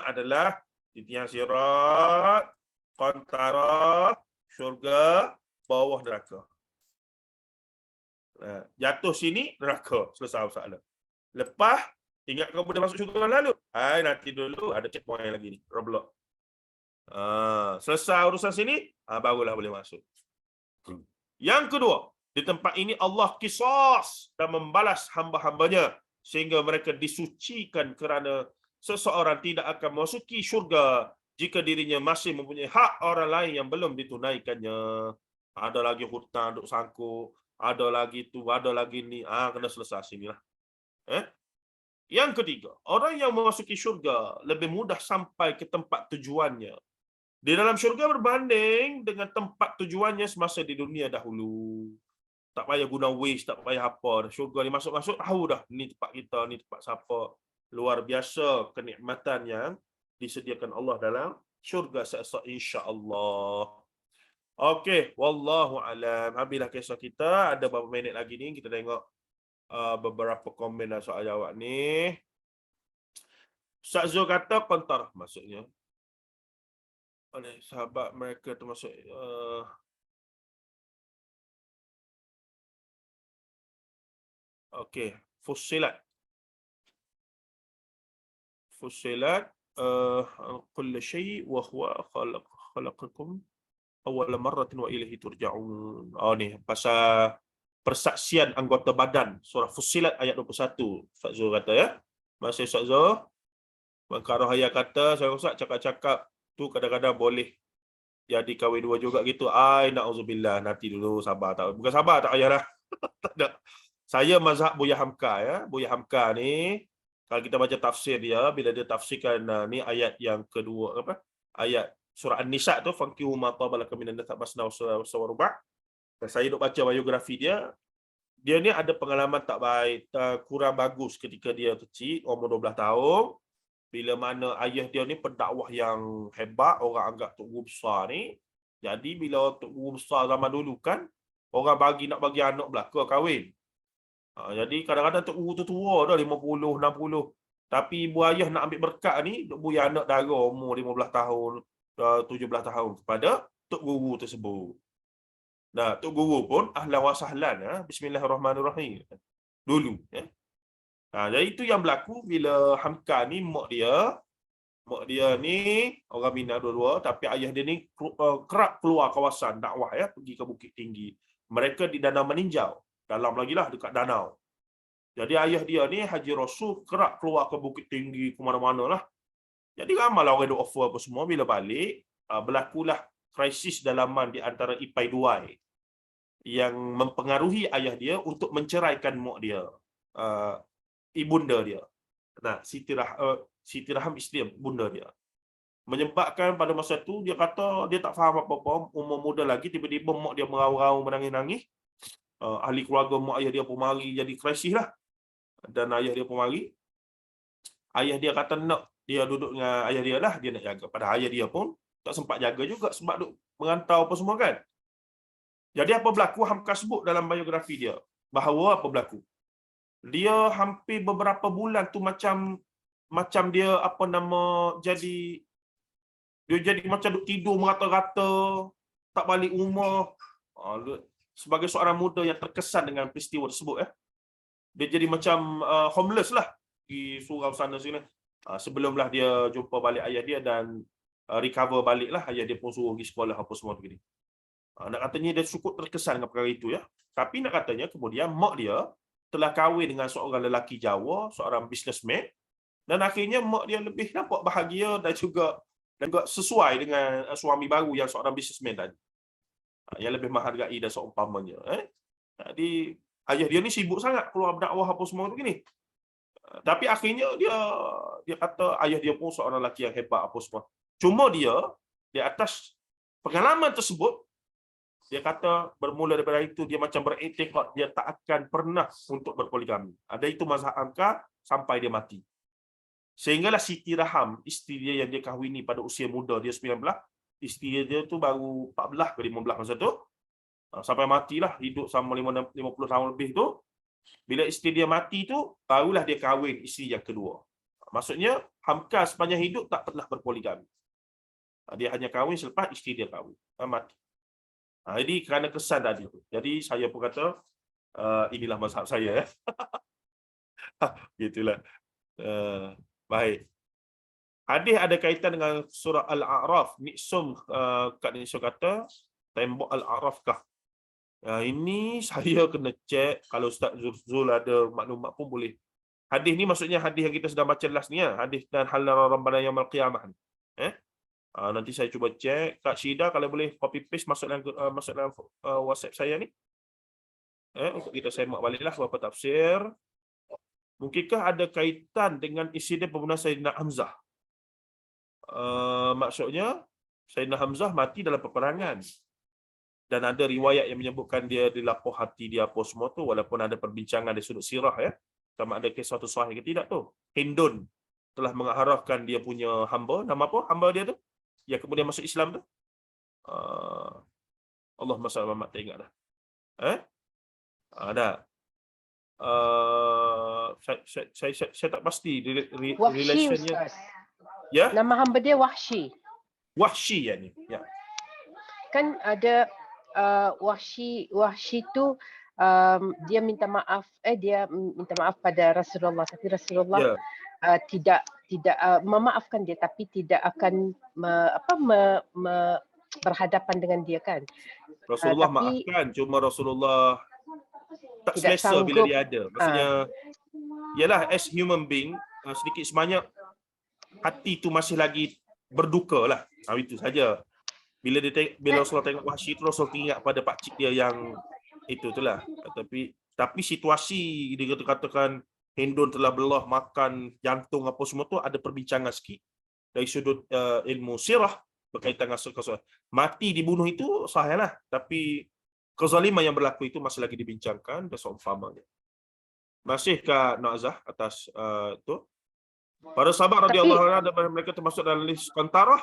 adalah titian sirat, Qantarah, syurga, bawah neraka. Jatuh sini, neraka. Selesai masalah. Lepas, ingat kau boleh masuk syurga lalu? Nanti dulu ada checkpoint lagi ni. Roblox. Selesai urusan sini, barulah boleh masuk. Yang kedua, di tempat ini Allah qisas dan membalas hamba-hambanya sehingga mereka disucikan kerana seseorang tidak akan memasuki syurga jika dirinya masih mempunyai hak orang lain yang belum ditunaikannya. Ada lagi hutang duk sangkut, ada lagi tu, ada lagi ni. Kena selesai sinilah. Yang ketiga, orang yang memasuki syurga lebih mudah sampai ke tempat tujuannya di dalam syurga berbanding dengan tempat tujuannya semasa di dunia dahulu. Tak payah guna Waze, tak payah apa. Syurga ni masuk-masuk tahu dah ni tempat kita, ni tempat siapa. Luar biasa kenikmatan yang disediakan Allah dalam syurga seesok insya-Allah. Okey, wallahu alam. Habislah kisah kita. Ada beberapa minit lagi ni kita tengok beberapa komen dan soal jawab ni. Ustaz Zul kata Qantarah maksudnya. Oleh sahabat mereka termasuk okey, Fussilat. Fussilat kullu syai' wa huwa khalaqakum awwal marratin wa ilaihi turja'un. Ni pasal persaksian anggota badan surah Fussilat ayat 21. Ustaz Zul kata ya. Masih Ustaz Zul. Mangkarah ayat kata saya Ustaz cakap-cakap tu kadang-kadang boleh jadi kahwin dua juga gitu. Na'udzubillah. Nanti dulu sabar tak. Bukan sabar tak payahlah. Tak ada. Saya mazhab Buya Hamka ya. Buya Hamka ni kalau kita baca tafsir dia, bila dia tafsirkan ni ayat yang kedua apa? Ayat surah An-Nisa tu fankihu ma tabalaka minan nisa masna wa ruba'. Saya duk baca biografi dia. Dia ni ada pengalaman tak baik, kurang bagus ketika dia kecil, umur 12 tahun. Bila mana ayah dia ni pendakwah yang hebat, orang anggap tok guru besar ni. Jadi bila tok guru besar zaman dulu kan, orang nak bagi anak belaka kahwin. Jadi kadang-kadang tok guru tu tua dah 50, 60. Tapi ibu ayah nak ambil berkat ni, duk bui anak dara umur 15 tahun, 17 tahun kepada tok guru tersebut. Nah, tok guru pun ahlan wa sahlan bismillahirrahmanirrahim. Dulu ya. Jadi itu yang berlaku bila Hamka ni mak dia ni orang Minang dua-dua, tapi ayah dia ni kerap keluar kawasan dakwah ya, pergi ke Bukit Tinggi. Mereka di Danau Meninjau, dalam lagi lah dekat danau. Jadi ayah dia ni Haji Rasul kerap keluar ke Bukit Tinggi ke mana-mana lah. Jadi ramailah orang duk offer apa semua. Bila balik berlakulah krisis dalaman di antara Ipai Duai yang mempengaruhi ayah dia untuk menceraikan mak dia, ibunda dia. Nah, Siti Raham isteri bunda dia. Menyebabkan pada masa tu dia kata dia tak faham apa-apa, umur muda lagi, tiba-tiba mak dia meraung-raung menangis-nangis. Ahli keluarga mak ayah dia pun mari jadi krisis lah. Dan ayah dia pun mari. Ayah dia kata nak dia duduk dengan ayah dia lah, dia nak jaga. Padahal ayah dia pun tak sempat jaga juga sebab duk merantau apa semua kan. Jadi apa berlaku? Hamka sebut dalam biografi dia bahawa apa berlaku. Dia hampir beberapa bulan tu macam dia apa nama jadi macam duk tidur merata-rata, tak balik rumah. Sebagai seorang muda yang terkesan dengan peristiwa tersebut dia jadi macam homeless lah di surau sana sini. Sebelumlah dia jumpa balik ayah dia dan recover balik lah. Ayah dia pun suruh pergi sekolah apa semua begini. Nak katanya dia cukup terkesan dengan perkara itu ya. Tapi nak katanya kemudian mak dia telah kahwin dengan seorang lelaki Jawa, seorang businessman, dan akhirnya mak dia lebih nampak bahagia dan juga sesuai dengan suami baru yang seorang businessman tadi. yang lebih menghargai dan seumpamanya. Jadi ayah dia ni sibuk sangat keluar berdakwah apa semua tu gini. Tapi akhirnya dia kata ayah dia pun seorang lelaki yang hebat apa semua. Cuma dia di atas pengalaman tersebut, dia kata bermula daripada itu dia macam beriktikad dia tak akan pernah untuk berpoligami. Ada itu mazhab angka sampai dia mati. Sehinggalah Siti Raham, isteri dia yang dia kahwini pada usia muda, dia 19, isteri dia tu baru 14 ke 15 masa tu. Sampai matilah, hidup sama 50 tahun lebih tu. Bila isteri dia mati tu, barulah dia kahwin isteri yang kedua. Maksudnya, Hamka sepanjang hidup tak pernah berpoligami. Dia hanya kahwin selepas isteri dia kahwin. Mati. Jadi kerana kesan tadi tu. Jadi saya pun kata, inilah mazhab saya. Gitulah. Baik. Hadis ada kaitan dengan surah Al-A'raf. Niksum Kak Nisha kata, tembok Al-A'raf kah? Ini saya kena cek. Kalau Ustaz Zul ada maklumat pun boleh. Hadis ni maksudnya hadis yang kita sedang baca last ni. Hadis dan hal rabbana yaumil qiyamah. Nanti saya cuba cek. Kak Syida kalau boleh copy paste masuk dalam WhatsApp saya ni. Untuk kita semak baliklah beberapa tafsir. Mungkinkah ada kaitan dengan insiden pembunuhan Sayyidina Hamzah? Maksudnya Sayyidina Hamzah mati dalam peperangan. Dan ada riwayat yang menyebutkan dia dilapuh hati dia apa semua tu, walaupun ada perbincangan di sudut sirah ya. Sama ada kisah tu sahih ke tidak tu. Hindun telah mengarahkan dia punya hamba, nama apa hamba dia tu? Yang kemudian masuk Islam tu. Allahumma salli Muhammad, tak ingat dah. Ada. Saya tak pasti Wahsy, relationnya. Ustaz. Ya? Nama hamba dia Wahsy. Wahsy yani. Ya. Kan ada Wahsy tu dia minta maaf pada Rasulullah, tapi Rasulullah tidak memaafkan dia, tapi tidak akan berhadapan dengan dia kan. Rasulullah tapi maafkan, cuma Rasulullah tak tidak selesa bila sanggup. dia ada. Maksudnya ialah as human being, sedikit sebanyak hati tu masih lagi berduka lah. Itu saja. Bila Rasulullah tengok Wahsy tu, Rasul ingat pada pakcik dia yang itu tu lah. Tapi situasi dia katakan Hindun telah belah makan jantung apa semua tu, ada perbincangan sikit dari sudut ilmu sirah berkaitan dengan kasus mati dibunuh itu sahih lah, tapi kezaliman yang berlaku itu masih lagi dibincangkan dan seumpamanya. Masih Kak Nazah atas tu? Para sahabat radhiyallahu anhu dan mereka termasuk dalam list Qantarah.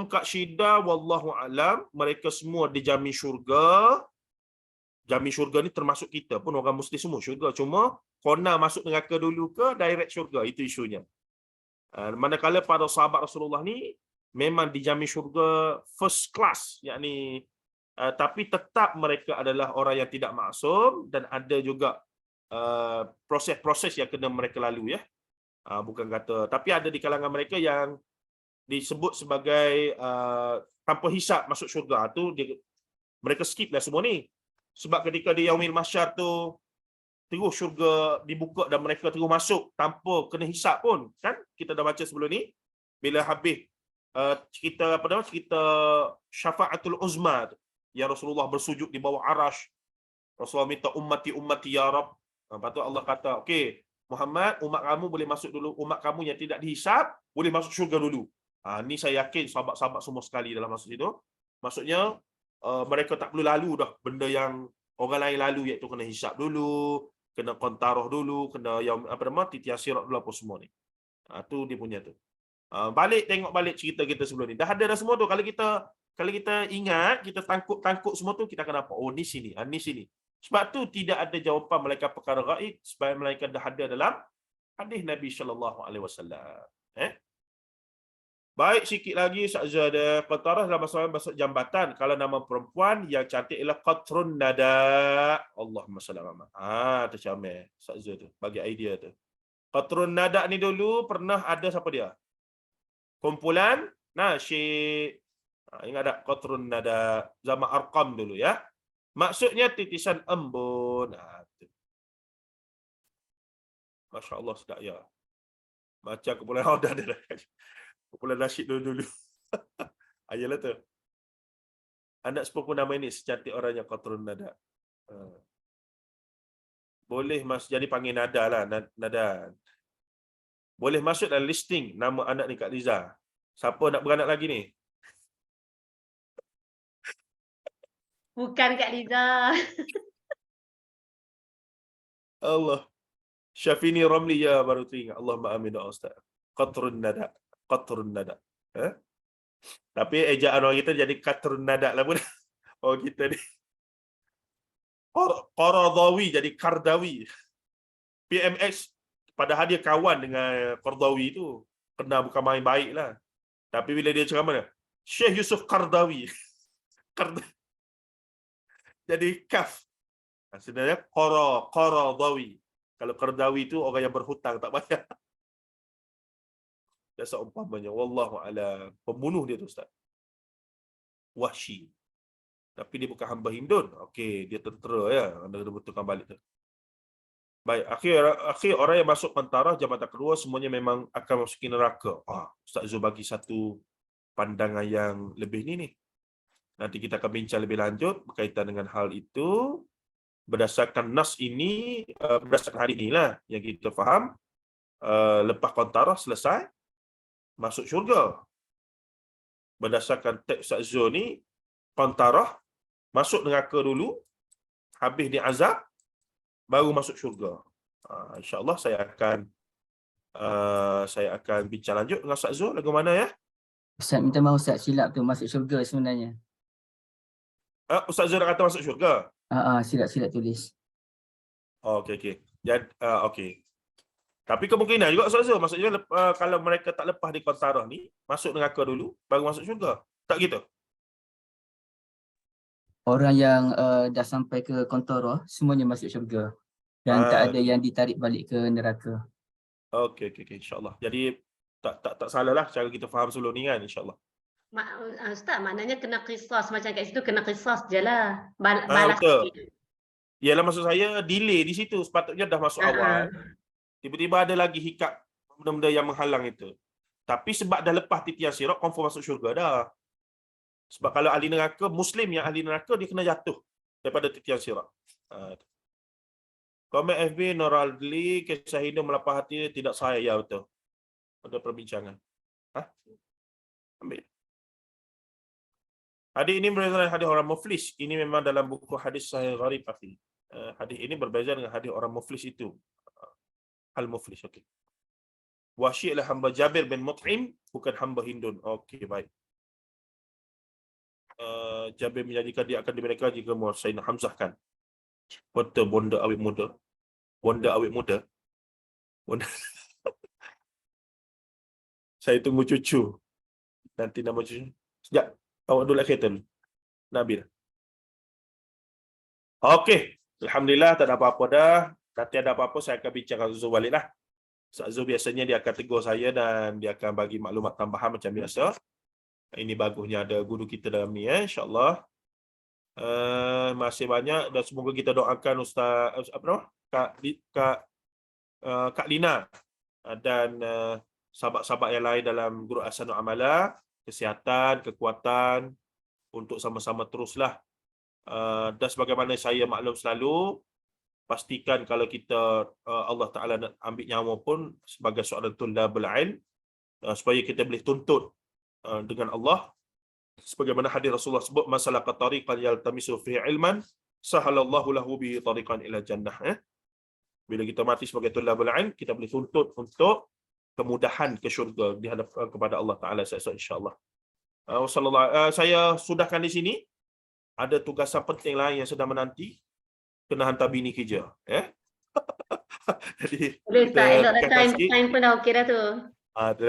Kak Syida wallahu alam, mereka semua dijamin syurga. Jamin syurga ni termasuk kita pun orang muslim semua syurga, cuma kona masuk neraka dulu ke direct syurga, itu isunya. Manakala para sahabat Rasulullah ni memang dijamin syurga first class, yakni tapi tetap mereka adalah orang yang tidak maksum dan ada juga proses-proses yang kena mereka lalu ya. Bukan kata, tapi ada di kalangan mereka yang disebut sebagai tanpa hisab masuk syurga tu, mereka skip lah semua ni. Sebab ketika di Yaumil Mahsyar tu terus syurga dibuka dan mereka terus masuk tanpa kena hisab pun, kan? Kita dah baca sebelum ni bila habis cerita Syafa'atul Uzma yang Rasulullah bersujud di bawah arasy. Rasulullah minta ummati ya Rabb. Lepas tu Allah kata, okey Muhammad, umat kamu boleh masuk dulu, umat kamu yang tidak dihisab boleh masuk syurga dulu. Ni saya yakin sahabat-sahabat semua sekali dalam masa itu. Maksudnya mereka tak perlu lalu dah benda yang orang lain lalu, iaitu kena hisab dulu, kena qantarah dulu, kena yang titian sirat dulu apa semua ni. Tu dia punya tu. Tengok balik cerita kita sebelum ni. Dah ada dah semua tu. Kalau kita ingat, kita tangkuk semua tu, kita akan dapat ni sini, ni sini. Sebab tu tidak ada jawapan malaikat perkara gaib sebab malaikat dah ada dalam hadis Nabi sallallahu alaihi wasallam. Baik, sikit lagi Ustaz ada Qatarah dalam bahasa jambatan. Kalau nama perempuan yang cantik ialah Qatrun Nada. Allahumma salli ala Muhammad. Tercamel Ustaz tu bagi idea tu. Qatrun Nada ni dulu pernah ada siapa dia? Kumpulan nasyid. Ingat tak Qatrun Nada zaman Arqam dulu ya. Maksudnya titisan embun. Masya-Allah sedap ya. Macam kumpulan ada. Kumpulan nasyid dulu. Ayalah tu. Anak sepupu nama ini secantik orangnya qatrun nada. Boleh jadi panggil Nada lah, Nada. Boleh masuk dalam listing nama anak ni Kak Liza. Siapa nak beranak lagi ni? Bukan Kak Liza. Allah. Syafini Ramli ya baru teringat. Allahumma amin ya Ustaz. Qatrun nada. Qatrun nada. Tapi ejaan orang kita jadi qatrun nada lah pun. Orang kita ni. Qaradawi jadi Kardawi. PMX padahal dia kawan dengan Qardawi tu. Kena bukan main baik lah. Tapi bila dia ceramah, Syekh Yusuf Qardawi. Jadi kaf. Sebenarnya Qaradawi. Kalau Qardawi itu orang yang berhutang tak bayar. Dan seumpamanya wallahu a'lam. Pembunuh dia tu Ustaz. Wahsy. Tapi dia bukan hamba Hindun. Okey, dia tentera ya. Anda kena betulkan balik tu. Baik, akhir orang yang masuk pentara jabatan kedua semuanya memang akan masuki neraka. Ustaz Zul bagi satu pandangan yang lebih ni. Nanti kita akan bincang lebih lanjut berkaitan dengan hal itu. Berdasarkan nas ini, berdasarkan hadis inilah yang kita faham, lepas pentara selesai, masuk syurga. Berdasarkan teks Ustaz Zul ni, pentara masuk neraka dulu, habis diazab, baru masuk syurga. InsyaAllah saya akan bincang lanjut dengan Ustaz Zul. Lagu mana ya? Ustaz minta maaf Ustaz, silap tu masuk syurga sebenarnya. Ustaz Zul nak kata masuk syurga? Silap tulis. Okey. Jadi, okey. Tapi kemungkinan juga Ustaz Zul, maksudnya kalau mereka tak lepas di pentara ni, masuk neraka dulu, baru masuk syurga. Tak gitu? Orang yang dah sampai ke kontara, semuanya masuk syurga. Dan tak ada yang ditarik balik ke neraka. Okey. InsyaAllah. Jadi, tak salah lah cara kita faham sebelum ni kan, insyaAllah. Ustaz, maknanya kena qisas. Macam kat situ kena qisas je lah. Balas sikit. Yalah, maksud saya delay di situ. Sepatutnya dah masuk awal. Tiba-tiba ada lagi hikap benda-benda yang menghalang itu. Tapi sebab dah lepas titian sirat, confirm masuk syurga dah. Sebab kalau ahli neraka, Muslim yang ahli neraka, dia kena jatuh daripada titian sirat. Komen FB, Noraldli, kisah hidup melapah hati, tidak saya. Ya, betul. Ada perbincangan. Ambil. Hadis ini berbeza dengan hadis orang muflis. Ini memang dalam buku hadis Sahih Gharib, akhi. Hadis ini berbeza dengan hadis orang muflis itu. Al-muflis, okey. Wahsy adalah hamba Jabir bin Mut'im, bukan hamba Hindun. Okey, baik. Jabir menjanjikan dia akan diberikan jika Sayyidina Hamzah kan. Betul, bonda awet muda. Bonda awet muda. Bonda. Saya tunggu cucu. Nanti nama cucu. Sekejap. Awak dulu kereta dulu. Nabil. Okey. Alhamdulillah, tak ada apa-apa dah. Nanti ada apa-apa, saya akan bincang dengan Zul balik lah. Zul biasanya dia akan tegur saya dan dia akan bagi maklumat tambahan macam biasa. Ini bagusnya ada guru kita dalam ni, insyaAllah. Masih banyak dan semoga kita doakan Ustaz Kak Lina dan sahabat-sahabat yang lain dalam guru Ahsanul Amala, kesihatan, kekuatan untuk sama-sama teruslah. Dan sebagaimana saya maklum selalu, pastikan kalau kita Allah Ta'ala nak ambil nyawa pun sebagai seorang tullabul ilm, supaya kita boleh tuntut dengan Allah. Sebagaimana hadis Rasulullah sebut, masalah tariqan yaltamisu fihi ilman sahalallahu lahu bihi tariqan ila jannah. Bila kita mati sebagai tullabul ilm, kita boleh tuntut untuk kemudahan ke syurga di hadapan kepada Allah Taala insya-Allah. Saya sudahkan di sini. Ada tugasan penting lain yang sedang menanti, kena hantar bini kerja, Jadi boleh tak elok dah, time pun dah okey dah tu. Tu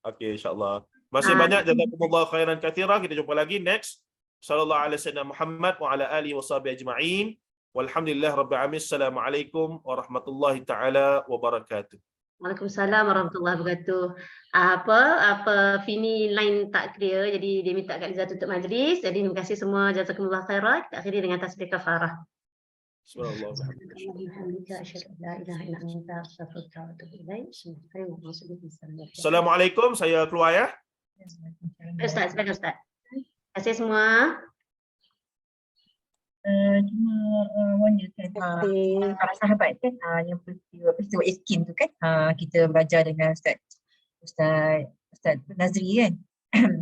okey, insya-Allah. Masih banyak, jazakumullah khairan katsira. Kita jumpa lagi next. Sallallahu alaihi wasallam Muhammad wa ala alihi washabihi ajma'in. Walhamdulillah rabbil alamin. Assalamualaikum warahmatullahi taala wabarakatuh. Waalaikumsalam warahmatullahi wabarakatuh. Apa Fini line tak clear, jadi dia minta Kak Liza tutup majlis. Jadi terima kasih semua, jazakumullah khairan. Kita akhiri dengan tasbih kafarah. Assalamualaikum, saya keluar ya. Ustaz, Terima kasih semua. cuma menunjukkan para sahabat kan yang peristiwa Iskin tu kan kita belajar dengan Ustaz Nazri kan.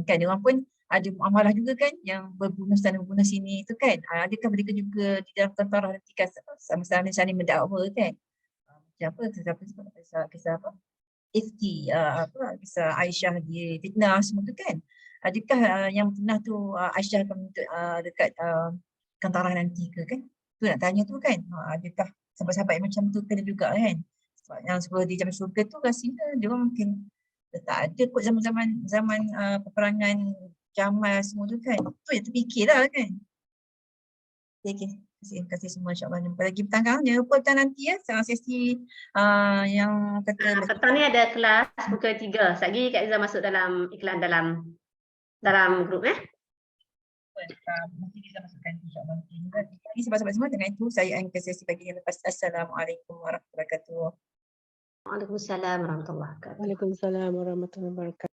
Kan dia orang pun ada muamalah juga kan yang berbunuh sana berbunuh sini tu kan. Adakah mereka juga di dalam tentara nanti sama-sama saling mendakwa kan. Macam apa kisah apa Ifki kisah Aisyah di fitnah semua tu kan. Adakah yang pernah tu Aisyah akan menuntut dekat tentara nanti ke kan? Tu nak tanya tu kan. Adakah sahabat-sahabat yang macam tu kena juga kan? Sebab yang sebelum di zaman syurga tu rasanya dia orang mungkin tak ada kot zaman peperangan Jamal semua tu kan. Tu yang terfikirlah kan. Okay. Terima kasih semua, insyaAllah jumpa lagi petang jangan lupa petang nanti ya sesi yang kata petang ni ada kelas pukul 3. Sekejap lagi Kak Izzah masuk dalam iklan dalam grup nanti kita masukkan insyaAllah. Terima kasih sahabat-sahabat semua. Dengan itu saya akan sesi pagi yang lepas. Assalamualaikum warahmatullahi wabarakatuh. Waalaikumsalam warahmatullahi wabarakatuh. Waalaikumsalam warahmatullahi wabarakatuh.